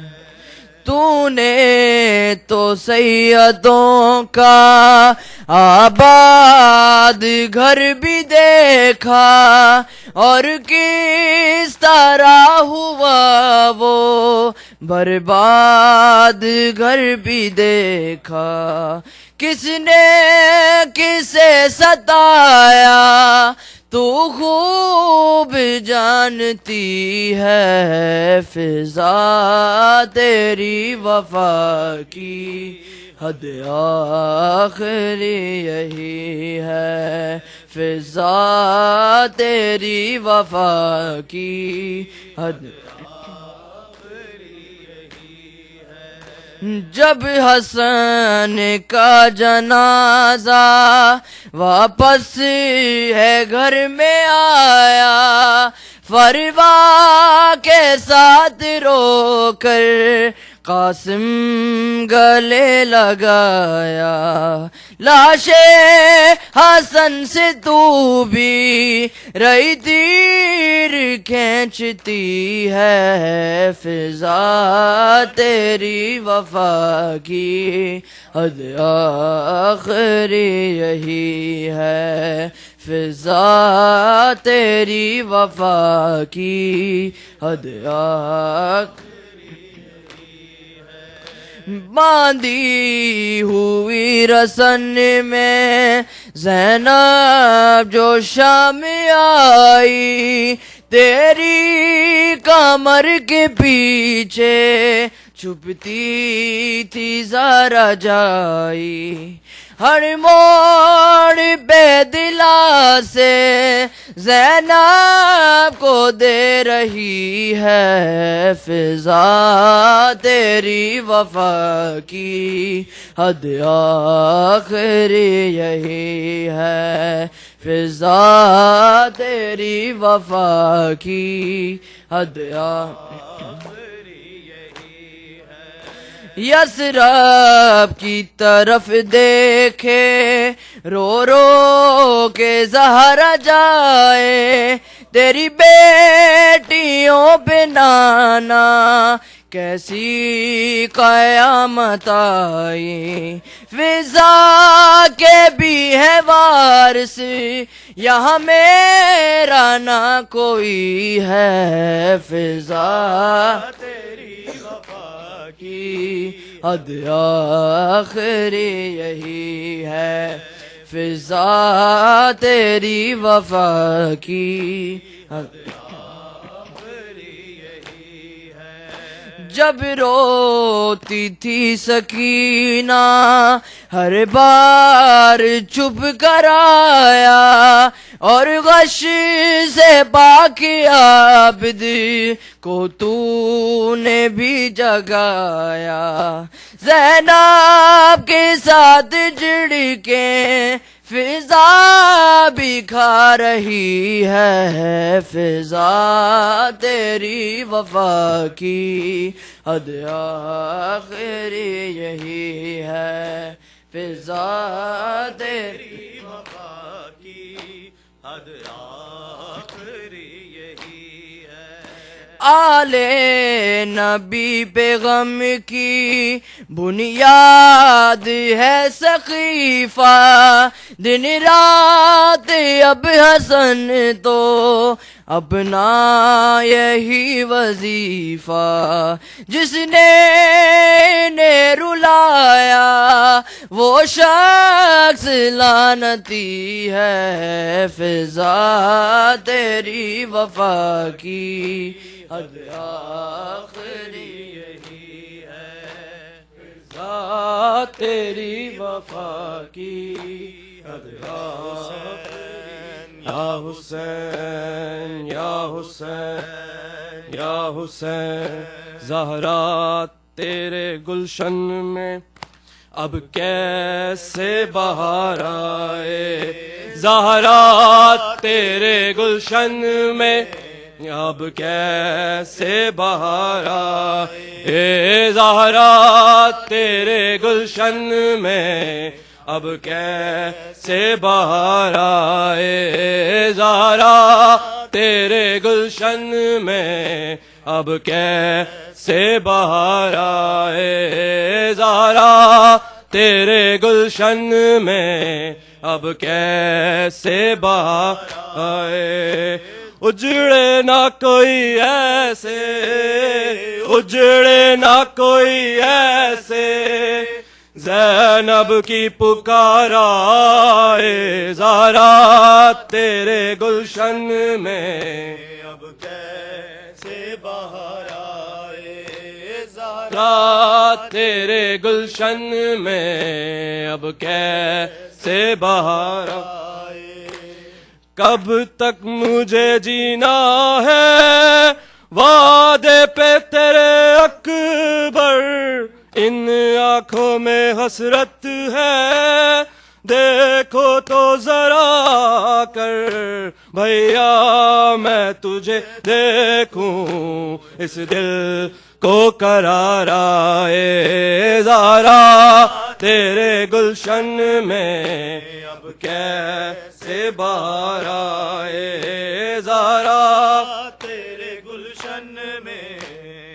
[SPEAKER 3] تو نے تو سیدوں کا آباد گھر بھی دیکھا، اور کس طرح ہوا وہ برباد گھر بھی دیکھا، کس نے کسے ستایا تو خوب جانتی ہے، فضا تیری وفا کی حد آخری یہی ہے، فضا تیری وفا کی حد جب حسن کا جنازہ واپس ہے گھر میں آیا، فروا کے ساتھ رو کر قاسم گلے لگایا، لاش حسن سے تو بھی رہی تیر کھینچتی ہے، فضا تیری وفا کی حد آخری یہی ہے، فضا تیری وفا کی حد آخری باندھی ہوئی رسن میں زینب جو شام آئی، تیری کمر کے پیچھے چھپتی تھی ذرا جائی، ہر موڑ پہ دلا سے زینب کو دے رہی ہے فضا، تیری وفا کی حد آخری یہی ہے، فضا تیری وفا کی حد یثرب کی طرف دیکھے رو رو کے زہرا جائے، تیری بیٹیوں پہ نانا کیسی قیامت آئی، فضا کے بھی ہے وارث یہاں میرا نہ کوئی ہے، فضا تیری وفا کی حد آخری یہی ہے، فضا تیری وفا کی حد جب روتی تھی سکینہ ہر بار چھپ کر آیا، اور غش سے پاک عابد کو تو نے بھی جگایا، زینب کے ساتھ جڑ کے فضا بھی کھا رہی ہے، فضا تیری وفا کی حد آخری یہی ہے، فضا تیری
[SPEAKER 4] وفا کی حد آخری یہی ہے،
[SPEAKER 3] آل نبی پہ غم کی بنیاد ہے سقیفہ، دن رات اب حسن تو اپنا یہی وظیفہ، جس نے رلایا وہ شخص لعنتی ہے، فضا تیری وفا کی حد آخری یہی ہے، فضا تیری وفا کی حد آخری، یا حسین یا حسین یا حسین، زہرا تیرے گلشن میں اب کیسے بہار آئے، زہرا تیرے گلشن میں اب کیسے بہار آئے، زہرا تیرے گلشن میں اب کیسے بہار آئے، زہرا تیرے گلشن میں اب کیسے بہار آئے، زہرا تیرے گلشن میں اب کیسے بہار آئے، اجڑے نہ کوئی ایسے، اجڑے نہ کوئی ایسے، زینب کی پکار آئے، زہرا تیرے گلشن میں
[SPEAKER 4] اب کیسے بہار آئے،
[SPEAKER 3] زہرا تیرے گلشن میں اب کیسے بہار
[SPEAKER 4] آئے،
[SPEAKER 3] کب تک مجھے جینا ہے وعدے پہ تیرے اکبر، ان آنکھوں میں حسرت ہے دیکھو تو ذرا کر، بھیا میں تجھے دیکھوں اس دل کو قرار آئے، زہرا تیرے گلشن میں اب کیسے بہار آئے، زہرا
[SPEAKER 4] تیرے گلشن میں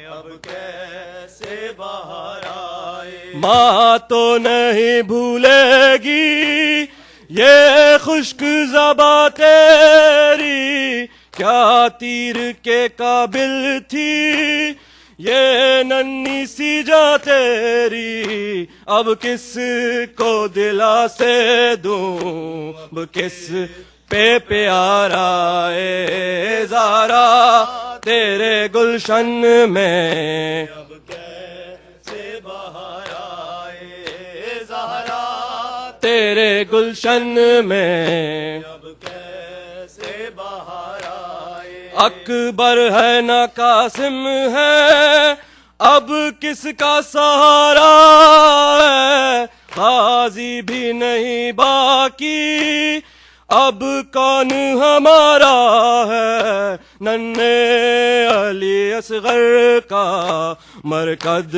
[SPEAKER 4] اب کیسے بہار آئے،
[SPEAKER 3] ماں تو نہیں بھولے گی یہ خشک زباں تیری، کیا تیر کے قابل تھی
[SPEAKER 5] یہ ننھی سی جاں تیری اب کس کو دلاسے دوں، اب کس پہ پیارا اے زہرا تیرے گلشن میں،
[SPEAKER 4] اب کیسے بہار آئے زہرا
[SPEAKER 5] تیرے گلشن میں،
[SPEAKER 4] اب کیسے بہار آئے
[SPEAKER 5] اکبر ہے نہ قاسم ہے اب کس کا سہارا ہے، غازی بھی نہیں باقی اب کون ہمارا ہے، ننھے علی اصغر کا مرکز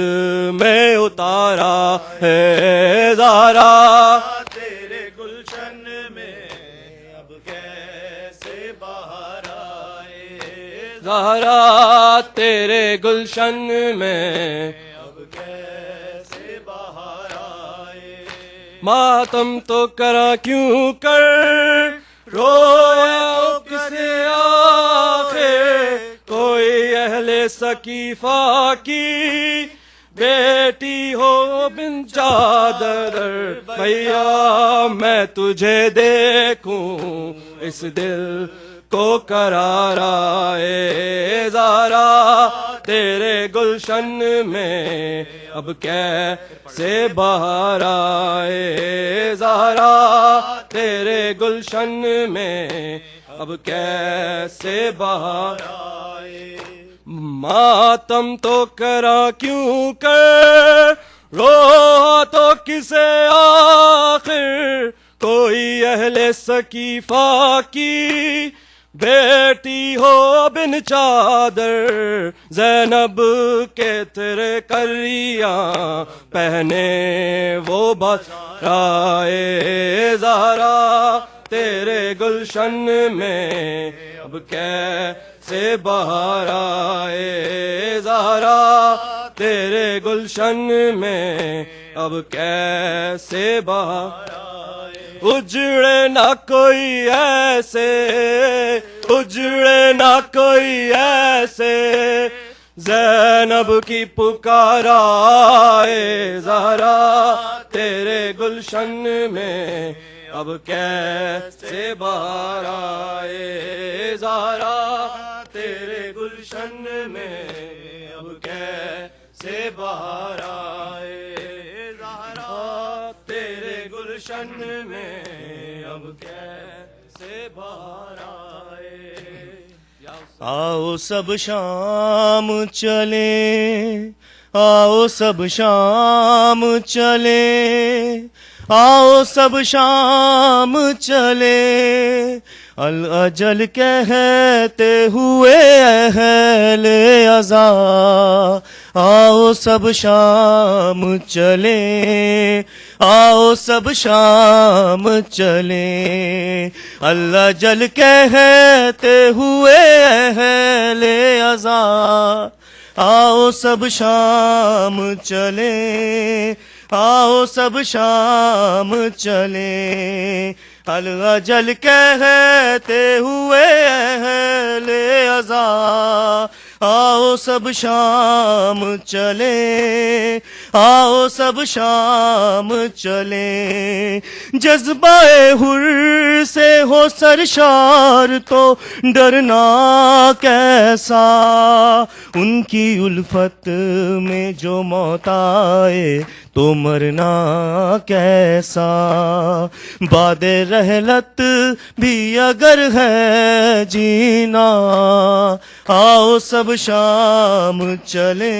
[SPEAKER 5] میں اتارا ہے زہرا
[SPEAKER 4] تیرے گلشن میں، اب کیسے بہار آئے
[SPEAKER 5] زہرا تیرے گلشن میں،
[SPEAKER 4] اب کیسے بہار آئے
[SPEAKER 5] ماتم تو کرا کیوں کر رویا کسے آخر، کوئی اہل سقیفہ کی بیٹی ہو بن چادر، بھیا میں تجھے دیکھوں اس دل کو قرارا اے زہرا تیرے گلشن میں، اب کیسے بہار آئے زہرا تیرے گلشن میں، اب کیسے بہار
[SPEAKER 4] آئے
[SPEAKER 5] ماتم تو کرا کیوں کر رو تو کسے آخر، کوئی اہل سقیفہ کی بیٹی ہو بن چادر، زینب کے تیرے کریاں پہنے وہ بچرائے زہرا تیرے گلشن میں، اب کیسے بہار آئے زہرا تیرے گلشن میں، اب کیسے بہار اجڑے نہ کوئی ایسے، اجڑے نہ کوئی ایسے زینب کی پکارا اے زہرا تیرے گلشن میں، اب کیسے بہار آئے زہرا تیرے گلشن میں، اب کیسے بہار آئے زہرا تیرے گلشن میں، اب کیسے بہار آئے
[SPEAKER 4] آؤ سب شام چلے، آؤ سب شام چلے، آؤ سب شام چلے، الاجل کہتے ہوئے اہل عزا، آؤ سب شام چلے، آؤ سب شام چلے، اللہ جل کہتے ہوئے اہل عزا، آؤ سب شام چلے، آؤ سب شام چلے، الاجل کہتے ہوئے اہل عزا، آؤ سب شام چلے، آؤ سب شام چلے، جذبہ حر سے ہو سرشار تو ڈرنا کیسا، ان کی الفت میں جو موت آئے تو مرنا کیسا، بعد رحلت بھی اگر ہے جینا، آؤ سب شام چلے،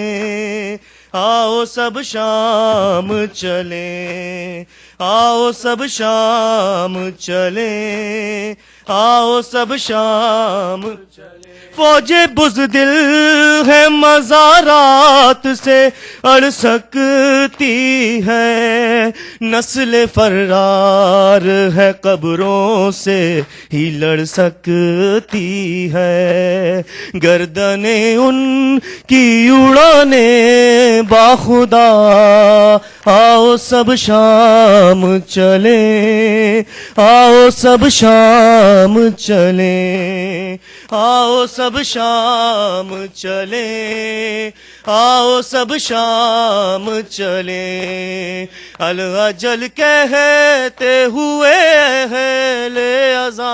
[SPEAKER 4] آؤ سب شام چلے، آؤ سب شام چلے، آؤ سب شام چلے، فوج بزدل ہے مزارات سے اڑ سکتی ہے، نسل فرار ہے قبروں سے ہی لڑ سکتی ہے، گردنیں ان کی اڑانے باخدا، آؤ سب شام چلے، آؤ سب شام چلے، آؤ سب سب شام چلے آؤ سب شام چلے الاجل کہتے ہوئے اہل عزا